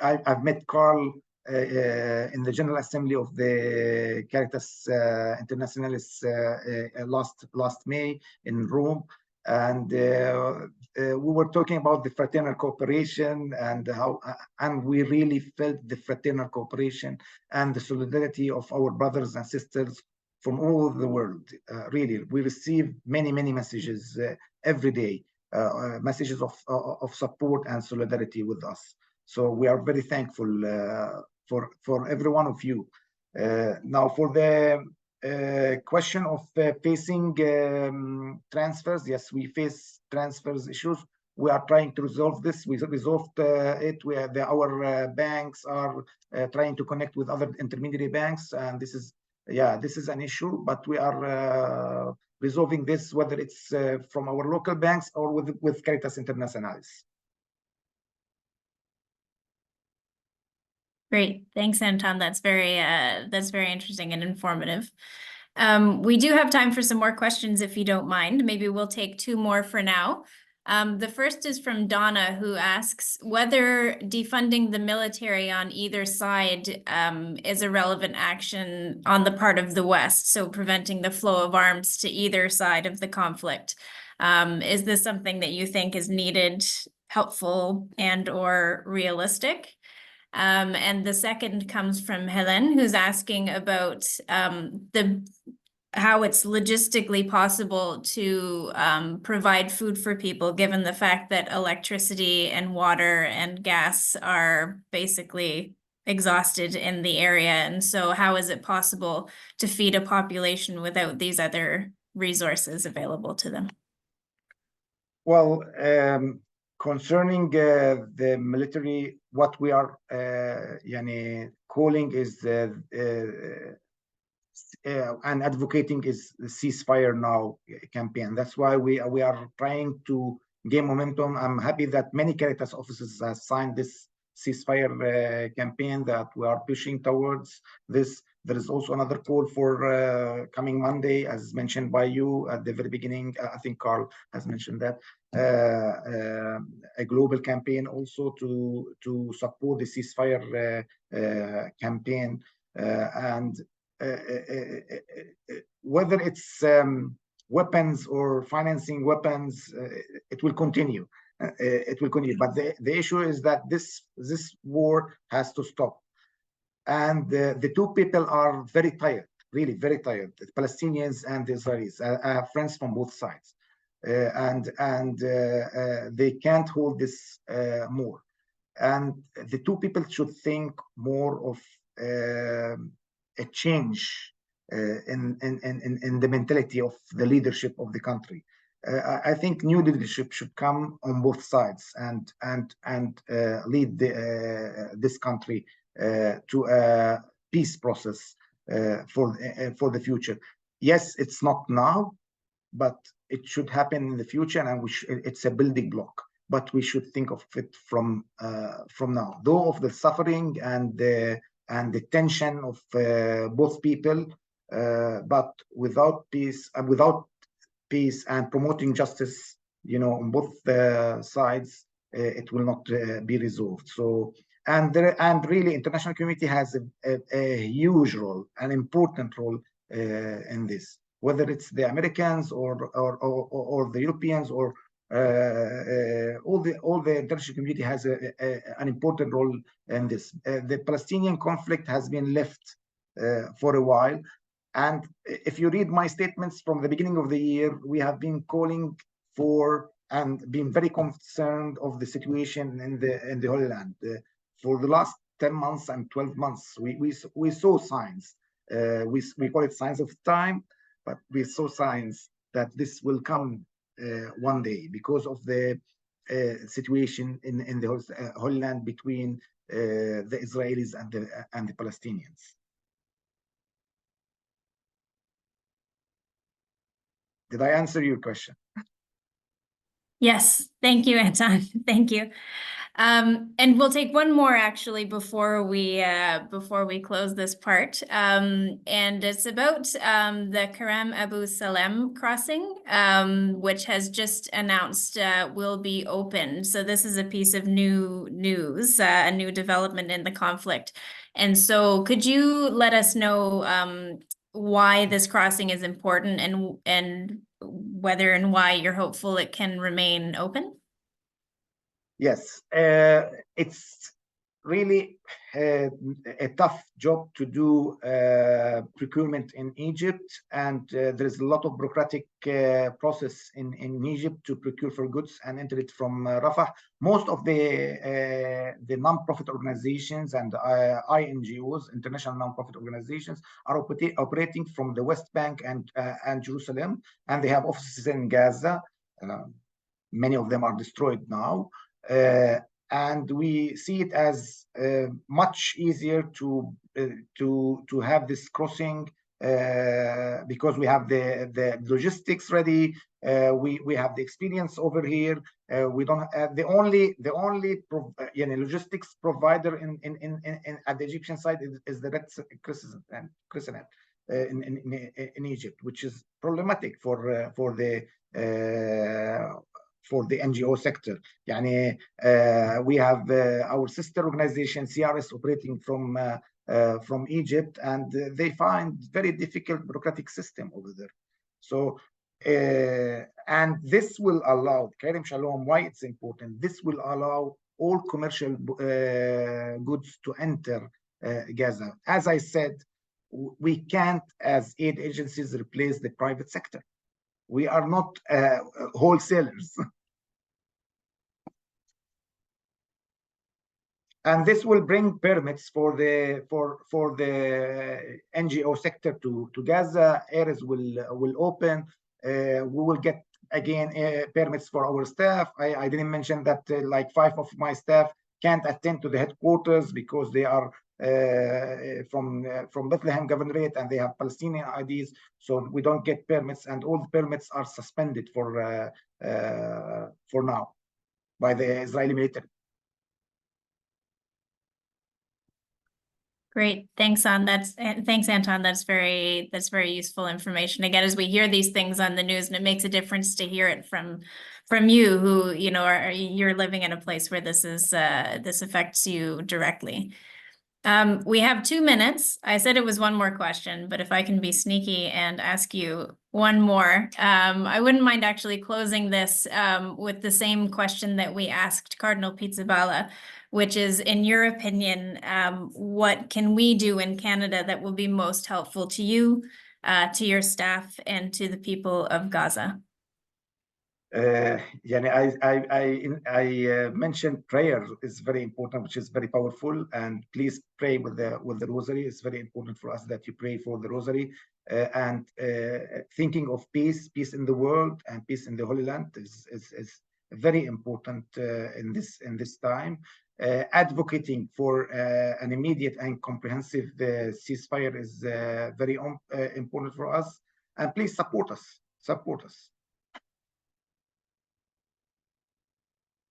I've met Carl in the General Assembly of the Caritas Internationalis last May in Rome, and we were talking about the fraternal cooperation and we really felt the fraternal cooperation and the solidarity of our brothers and sisters from all over the world. Really, we receive many messages every day, messages of support and solidarity with us. So we are very thankful for every one of you. Now, for the question of facing transfers, yes, we face transfers issues. We are trying to resolve this. We resolved it. Our banks are trying to connect with other intermediary banks, and this is an issue. But we are resolving this, whether it's from our local banks or with Caritas Internationalis. Great, thanks, Anton. That's very interesting and informative. We do have time for some more questions, if you don't mind. Maybe we'll take two more for now. The first is from Donna, who asks whether defunding the military on either side is a relevant action on the part of the West, so preventing the flow of arms to either side of the conflict. Is this something that you think is needed, helpful, and/or realistic? And the second comes from Helen, who's asking about how it's logistically possible to provide food for people, given the fact that electricity and water and gas are basically exhausted in the area. And so how is it possible to feed a population without these other resources available to them? Well, concerning the military, what we are calling is and advocating is the Ceasefire Now campaign. That's why we are trying to gain momentum. I'm happy that many Caritas offices have signed this Ceasefire campaign, that we are pushing towards this. There is also another call for coming Monday, as mentioned by you at the very beginning. I think Carl has mentioned that. A global campaign also to support the Ceasefire campaign, and whether it's weapons or financing weapons, it will continue. It will continue. But the issue is that this war has to stop. And the two people are very tired, really very tired, the Palestinians and the Israelis. I have friends from both sides. and they can't hold this more. And the two people should think more of a change in the mentality of the leadership of the country. I think new leadership should come on both sides and lead this country to a peace process for the future. Yes, it's not now, but it should happen in the future, and it's a building block. But we should think of it from now, though of the suffering and the tension of both people, but without peace and promoting justice, on both sides, it will not be resolved. So, and really, international community has a huge role, an important role in this, whether it's the Americans or the Europeans or all the international community has an important role in this. The Palestinian conflict has been left for a while. And if you read my statements from the beginning of the year, we have been calling for and been very concerned of the situation in the Holy Land. For the last 10 months and 12 months, we saw signs. We call it signs of time, but we saw signs that this will come one day because of the situation in the Holy Land between the Israelis and the Palestinians. Did I answer your question? Yes, thank you, Anton. Thank you. And we'll take one more actually before we close this part. And it's about the Karam Abu Salem crossing, which has just announced will be opened. So this is a piece of new news, a new development in the conflict. And so could you let us know why this crossing is important and whether and why you're hopeful it can remain open? Yes, it's really a tough job to do procurement in Egypt, and there's a lot of bureaucratic process in Egypt to procure for goods and enter it from Rafah. Most of the non-profit organizations and INGOs, international non-profit organizations, are operating from the West Bank and Jerusalem, and they have offices in Gaza. Many of them are destroyed now. And we see it as much easier to have this crossing because we have the logistics ready. We have the experience over here. We don't have the only logistics provider at the Egyptian side is the Red Crescent in Egypt, which is problematic for the NGO sector. We have our sister organization CRS operating from Egypt, and they find very difficult bureaucratic system over there. So and this will allow Kerem Shalom, why it's important, this will allow all commercial goods to enter Gaza. As I said, we can't as aid agencies replace the private sector. We are not wholesalers. And this will bring permits for the NGO sector to Gaza. Areas will open. We will get again permits for our staff. I didn't mention that like 5 of my staff can't attend to the headquarters because they are from Bethlehem Governorate and they have Palestinian IDs, so we don't get permits, and all the permits are suspended for now by the Israeli military. Great, thanks, thanks, Anton. That's very useful information. Again, as we hear these things on the news, and it makes a difference to hear it from you, who you're living in a place where this affects you directly. We have 2 minutes. I said it was one more question, but if I can be sneaky and ask you one more, I wouldn't mind actually closing this with the same question that we asked Cardinal Pizzaballa, which is, in your opinion, what can we do in Canada that will be most helpful to you, to your staff, and to the people of Gaza? I mentioned prayer is very important, which is very powerful. And please pray with the rosary. It's very important for us that you pray for the rosary. And thinking of peace in the world and peace in the Holy Land is very important in this time. Advocating for an immediate and comprehensive ceasefire is very important for us. And please support us. Support us.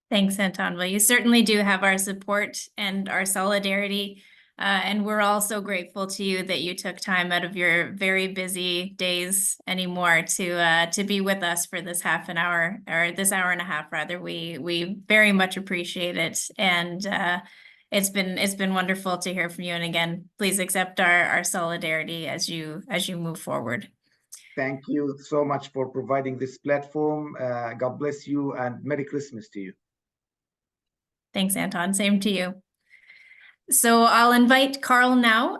Thanks, Anton. Well, you certainly do have our support and our solidarity. And we're all so grateful to you that you took time out of your very busy days anymore to be with us for this half an hour, or this hour and a half, rather. We very much appreciate it. And it's been wonderful to hear from you. And again, please accept our solidarity as you move forward. Thank you so much for providing this platform. God bless you and Merry Christmas to you. Thanks, Anton. Same to you. So I'll invite Carl now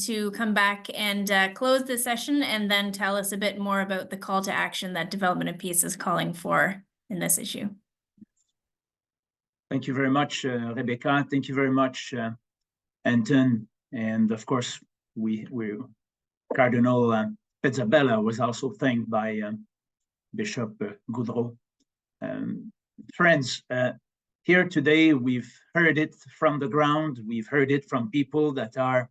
to come back and close the session and then tell us a bit more about the call to action that Development and Peace is calling for in this issue. Thank you very much, Rebecca. Thank you very much, Anton. And of course, Cardinal Pizzaballa was also thanked by Bishop Goudreau. Friends, here today, we've heard it from the ground. We've heard it from people that are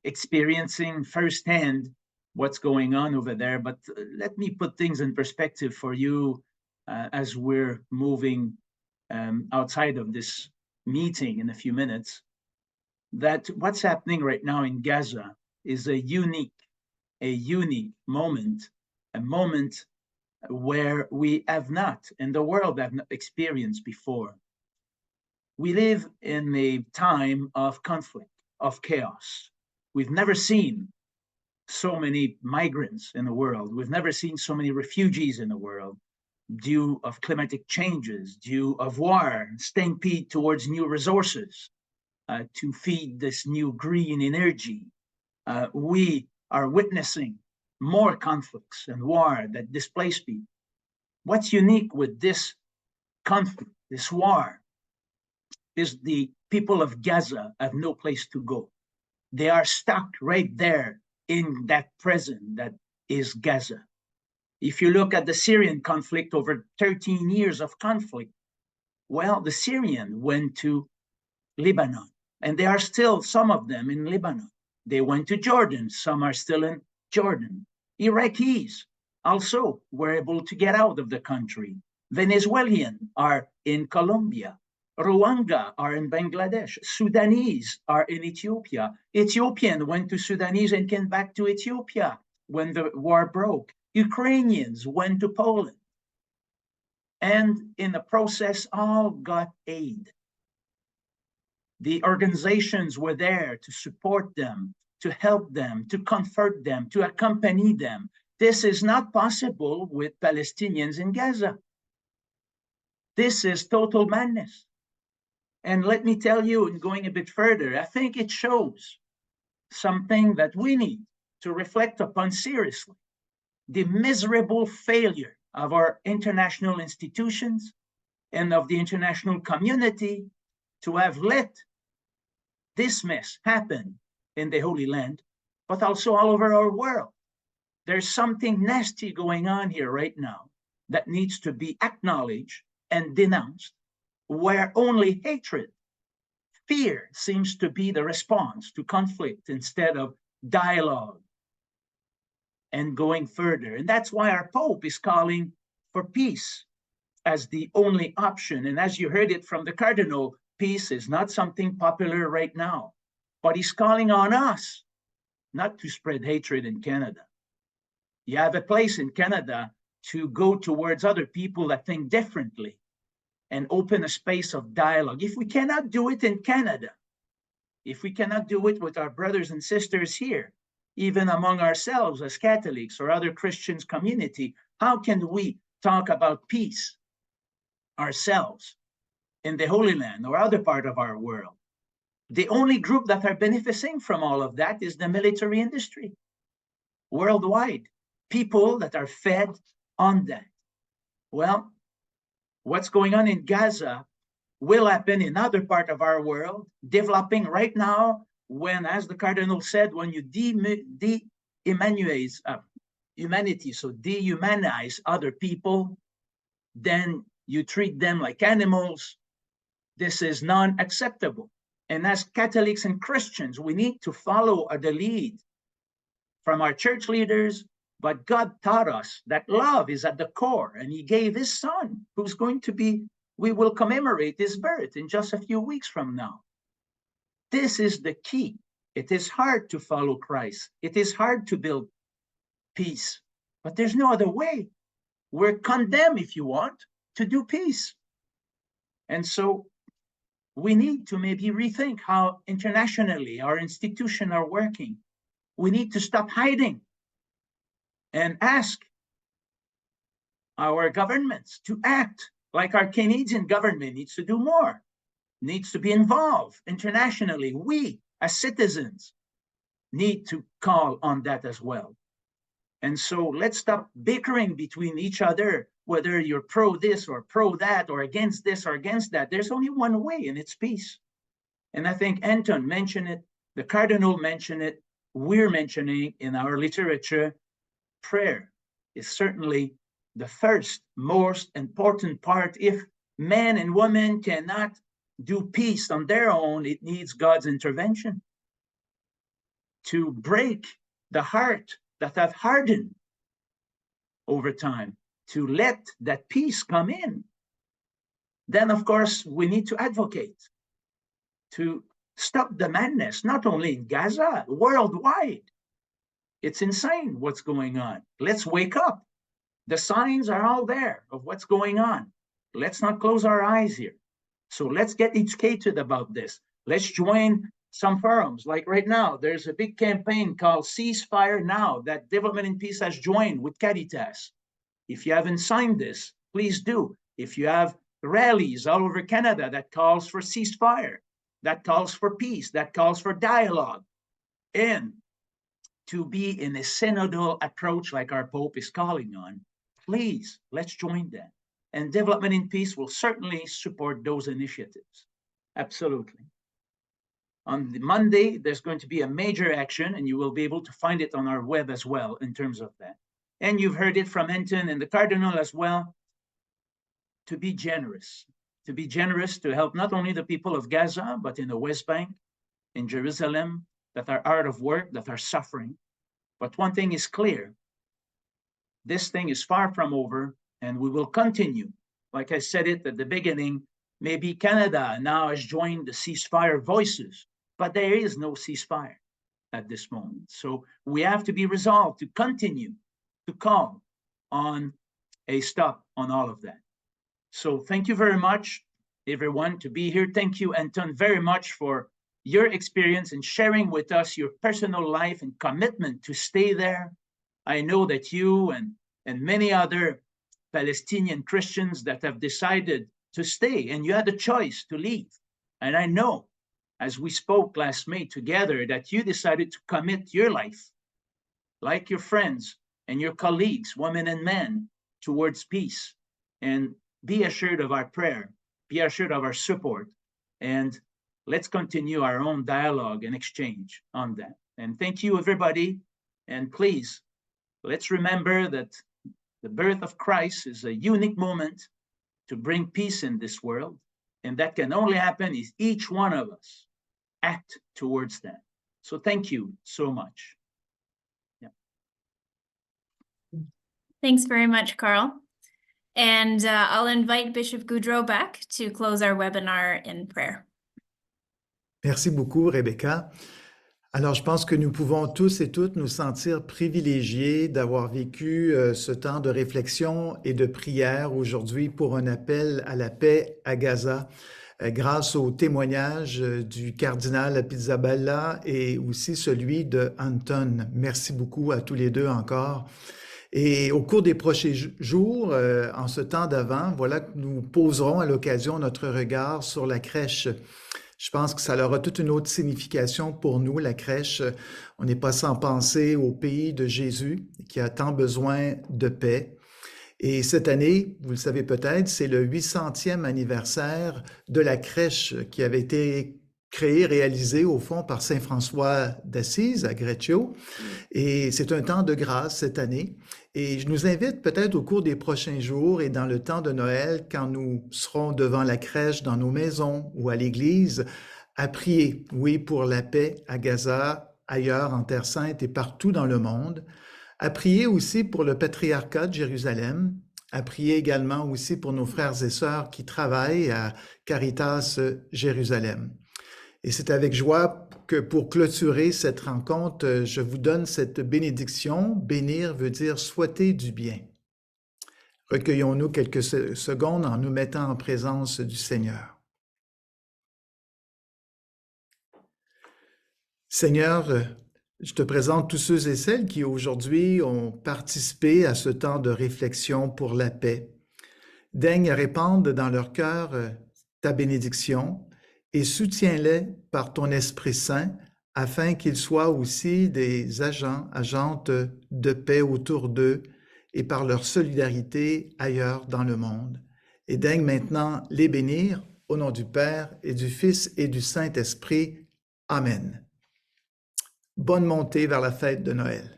experiencing firsthand what's going on over there. But let me put things in perspective for you as we're moving outside of this meeting in a few minutes, that what's happening right now in Gaza is a unique moment, a moment where we have not, and the world have not experienced before. We live in a time of conflict, of chaos. We've never seen so many migrants in the world. We've never seen so many refugees in the world due of climatic changes, due of war, stampede towards new resources to feed this new green energy. We are witnessing more conflicts and war that displace people. What's unique with this conflict, this war, is the people of Gaza have no place to go. They are stuck right there in that prison that is Gaza. If you look at the Syrian conflict, over 13 years of conflict, well, the Syrian went to Lebanon, and there are still some of them in Lebanon. They went to Jordan, some are still in Jordan. Iraqis also were able to get out of the country. Venezuelans are in Colombia. Rwanda are in Bangladesh. Sudanese are in Ethiopia. Ethiopian went to Sudanese and came back to Ethiopia when the war broke. Ukrainians went to Poland. And in the process, all got aid. The organizations were there to support them, to help them, to comfort them, to accompany them. This is not possible with Palestinians in Gaza. This is total madness. And let me tell you, and going a bit further, I think it shows something that we need to reflect upon seriously. The miserable failure of our international institutions and of the international community to have let this mess happen in the Holy Land, but also all over our world. There's something nasty going on here right now that needs to be acknowledged and denounced, where only hatred, fear seems to be the response to conflict instead of dialogue and going further. And that's why our Pope is calling for peace as the only option. And as you heard it from the Cardinal, peace is not something popular right now, but he's calling on us not to spread hatred in Canada. You have a place in Canada to go towards other people that think differently and open a space of dialogue. If we cannot do it in Canada, if we cannot do it with our brothers and sisters here, even among ourselves as Catholics or other Christians community, how can we talk about peace ourselves in the Holy Land or other part of our world? The only group that are benefiting from all of that is the military industry worldwide, people that are fed on that. Well, what's going on in Gaza will happen in other part of our world, developing right now when, as the Cardinal said, when you dehumanize humanity, so dehumanize other people, then you treat them like animals. This is non-acceptable. And as Catholics and Christians, we need to follow the lead from our church leaders, but God taught us that love is at the core, and he gave his son, who's going to be, we will commemorate his birth in just a few weeks from now. This is the key. It is hard to follow Christ. It is hard to build peace, but there's no other way. We're condemned, if you want, to do peace. And so we need to maybe rethink how internationally our institutions are working. We need to stop hiding and ask our governments to act like our Canadian government needs to do more, needs to be involved internationally. We, as citizens, need to call on that as well. And so let's stop bickering between each other, whether you're pro this or pro that, or against this or against that. There's only one way, and it's peace. And I think Anton mentioned it, the Cardinal mentioned it, we're mentioning in our literature. Prayer is certainly the first most important part. If men and women cannot do peace on their own, it needs God's intervention to break the heart that have hardened over time, to let that peace come in. Then, of course, we need to advocate to stop the madness, not only in Gaza, worldwide. It's insane what's going on. Let's wake up. The signs are all there of what's going on. Let's not close our eyes here. So let's get educated about this. Let's join some forums. Like right now, there's a big campaign called Ceasefire Now that Development and Peace has joined with Caritas. If you haven't signed this, please do. If you have rallies all over Canada that calls for ceasefire, that calls for peace, that calls for dialogue, and to be in a synodal approach like our Pope is calling on, please, let's join that. And Development and Peace will certainly support those initiatives. Absolutely. On Monday, there's going to be a major action, and you will be able to find it on our web as well in terms of that. And you've heard it from Anton and the Cardinal as well, to be generous to help not only the people of Gaza, but in the West Bank, in Jerusalem, that are out of work, that are suffering. But one thing is clear, this thing is far from over, and we will continue. Like I said it at the beginning, maybe Canada now has joined the ceasefire voices, but there is no ceasefire at this moment. So we have to be resolved to continue to call on a stop on all of that. So thank you very much, everyone, to be here. Thank you, Anton, very much for your experience in sharing with us your personal life and commitment to stay there. I know that you and many other Palestinian Christians that have decided to stay, and you had a choice to leave. And I know, as we spoke last May together, that you decided to commit your life, like your friends and your colleagues, women and men, towards peace. And be assured of our prayer, be assured of our support, and let's continue our own dialogue and exchange on that. And thank you, everybody. And please, let's remember that the birth of Christ is a unique moment to bring peace in this world. And that can only happen if each one of us act towards that. So thank you so much. Yeah. Thanks very much, Carl. And I'll invite Bishop Goudreau back to close our webinar in prayer. Merci beaucoup, Rebecca. Alors, je pense que nous pouvons tous et toutes nous sentir privilégiés d'avoir vécu ce temps de réflexion et de prière aujourd'hui pour un appel à la paix à Gaza, grâce au témoignage du Cardinal Pizzaballa et aussi celui de Anton. Merci beaucoup à tous les deux encore. Et au cours des prochains jours, en ce temps d'avant, voilà que nous poserons à l'occasion notre regard sur la crèche. Je pense que ça aura toute une autre signification pour nous, la crèche. On n'est pas sans penser au pays de Jésus qui a tant besoin de paix. Et cette année, vous le savez peut-être, c'est le 800e anniversaire de la crèche qui avait été créée, réalisée au fond par Saint François d'Assise à Greccio. Et c'est un temps de grâce cette année. Et je nous invite peut-être au cours des prochains jours et dans le temps de Noël, quand nous serons devant la crèche dans nos maisons ou à l'église, à prier, oui, pour la paix à Gaza, ailleurs en Terre Sainte et partout dans le monde, à prier aussi pour le Patriarcat de Jérusalem, à prier également aussi pour nos frères et sœurs qui travaillent à Caritas Jerusalem. Et c'est avec joie que pour clôturer cette rencontre, je vous donne cette bénédiction. Bénir veut dire souhaiter du bien. Recueillons-nous quelques secondes en nous mettant en présence du Seigneur. Seigneur, je te présente tous ceux et celles qui aujourd'hui ont participé à ce temps de réflexion pour la paix. Daigne répandre dans leur cœur ta bénédiction et soutiens-les par ton Esprit Saint afin qu'ils soient aussi des agentes de paix autour d'eux et par leur solidarité ailleurs dans le monde. Et daigne maintenant les bénir au nom du Père et du Fils et du Saint-Esprit. Amen. Bonne montée vers la fête de Noël.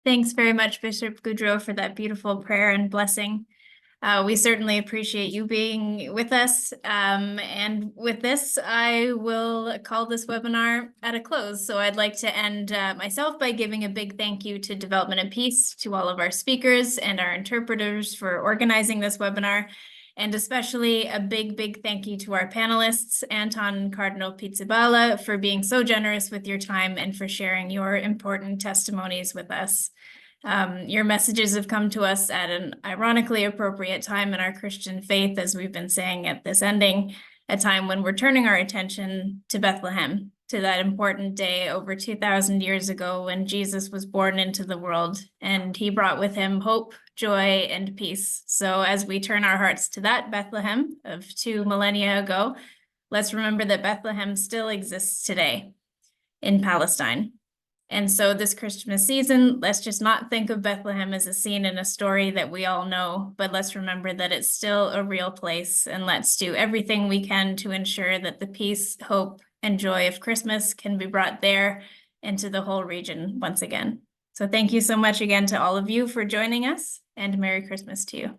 Thanks very much, Bishop Goudreau, for that beautiful prayer and blessing. We certainly appreciate you being with us. And with this, I will call this webinar at a close. So I'd like to end myself by giving a big thank you to Development and Peace, to all of our speakers and our interpreters for organizing this webinar. And especially a big thank you to our panelists, Anton and Cardinal Pizzaballa, for being so generous with your time and for sharing your important testimonies with us. Your messages have come to us at an ironically appropriate time in our Christian faith, as we've been saying at this ending, a time when we're turning our attention to Bethlehem, to that important day over 2,000 years ago when Jesus was born into the world, and he brought with him hope, joy, and peace. So as we turn our hearts to that Bethlehem of 2 millennia ago, let's remember that Bethlehem still exists today in Palestine. And so this Christmas season, let's just not think of Bethlehem as a scene in a story that we all know, but let's remember that it's still a real place, and let's do everything we can to ensure that the peace, hope, and joy of Christmas can be brought there and to the whole region once again. So thank you so much again to all of you for joining us, and Merry Christmas to you.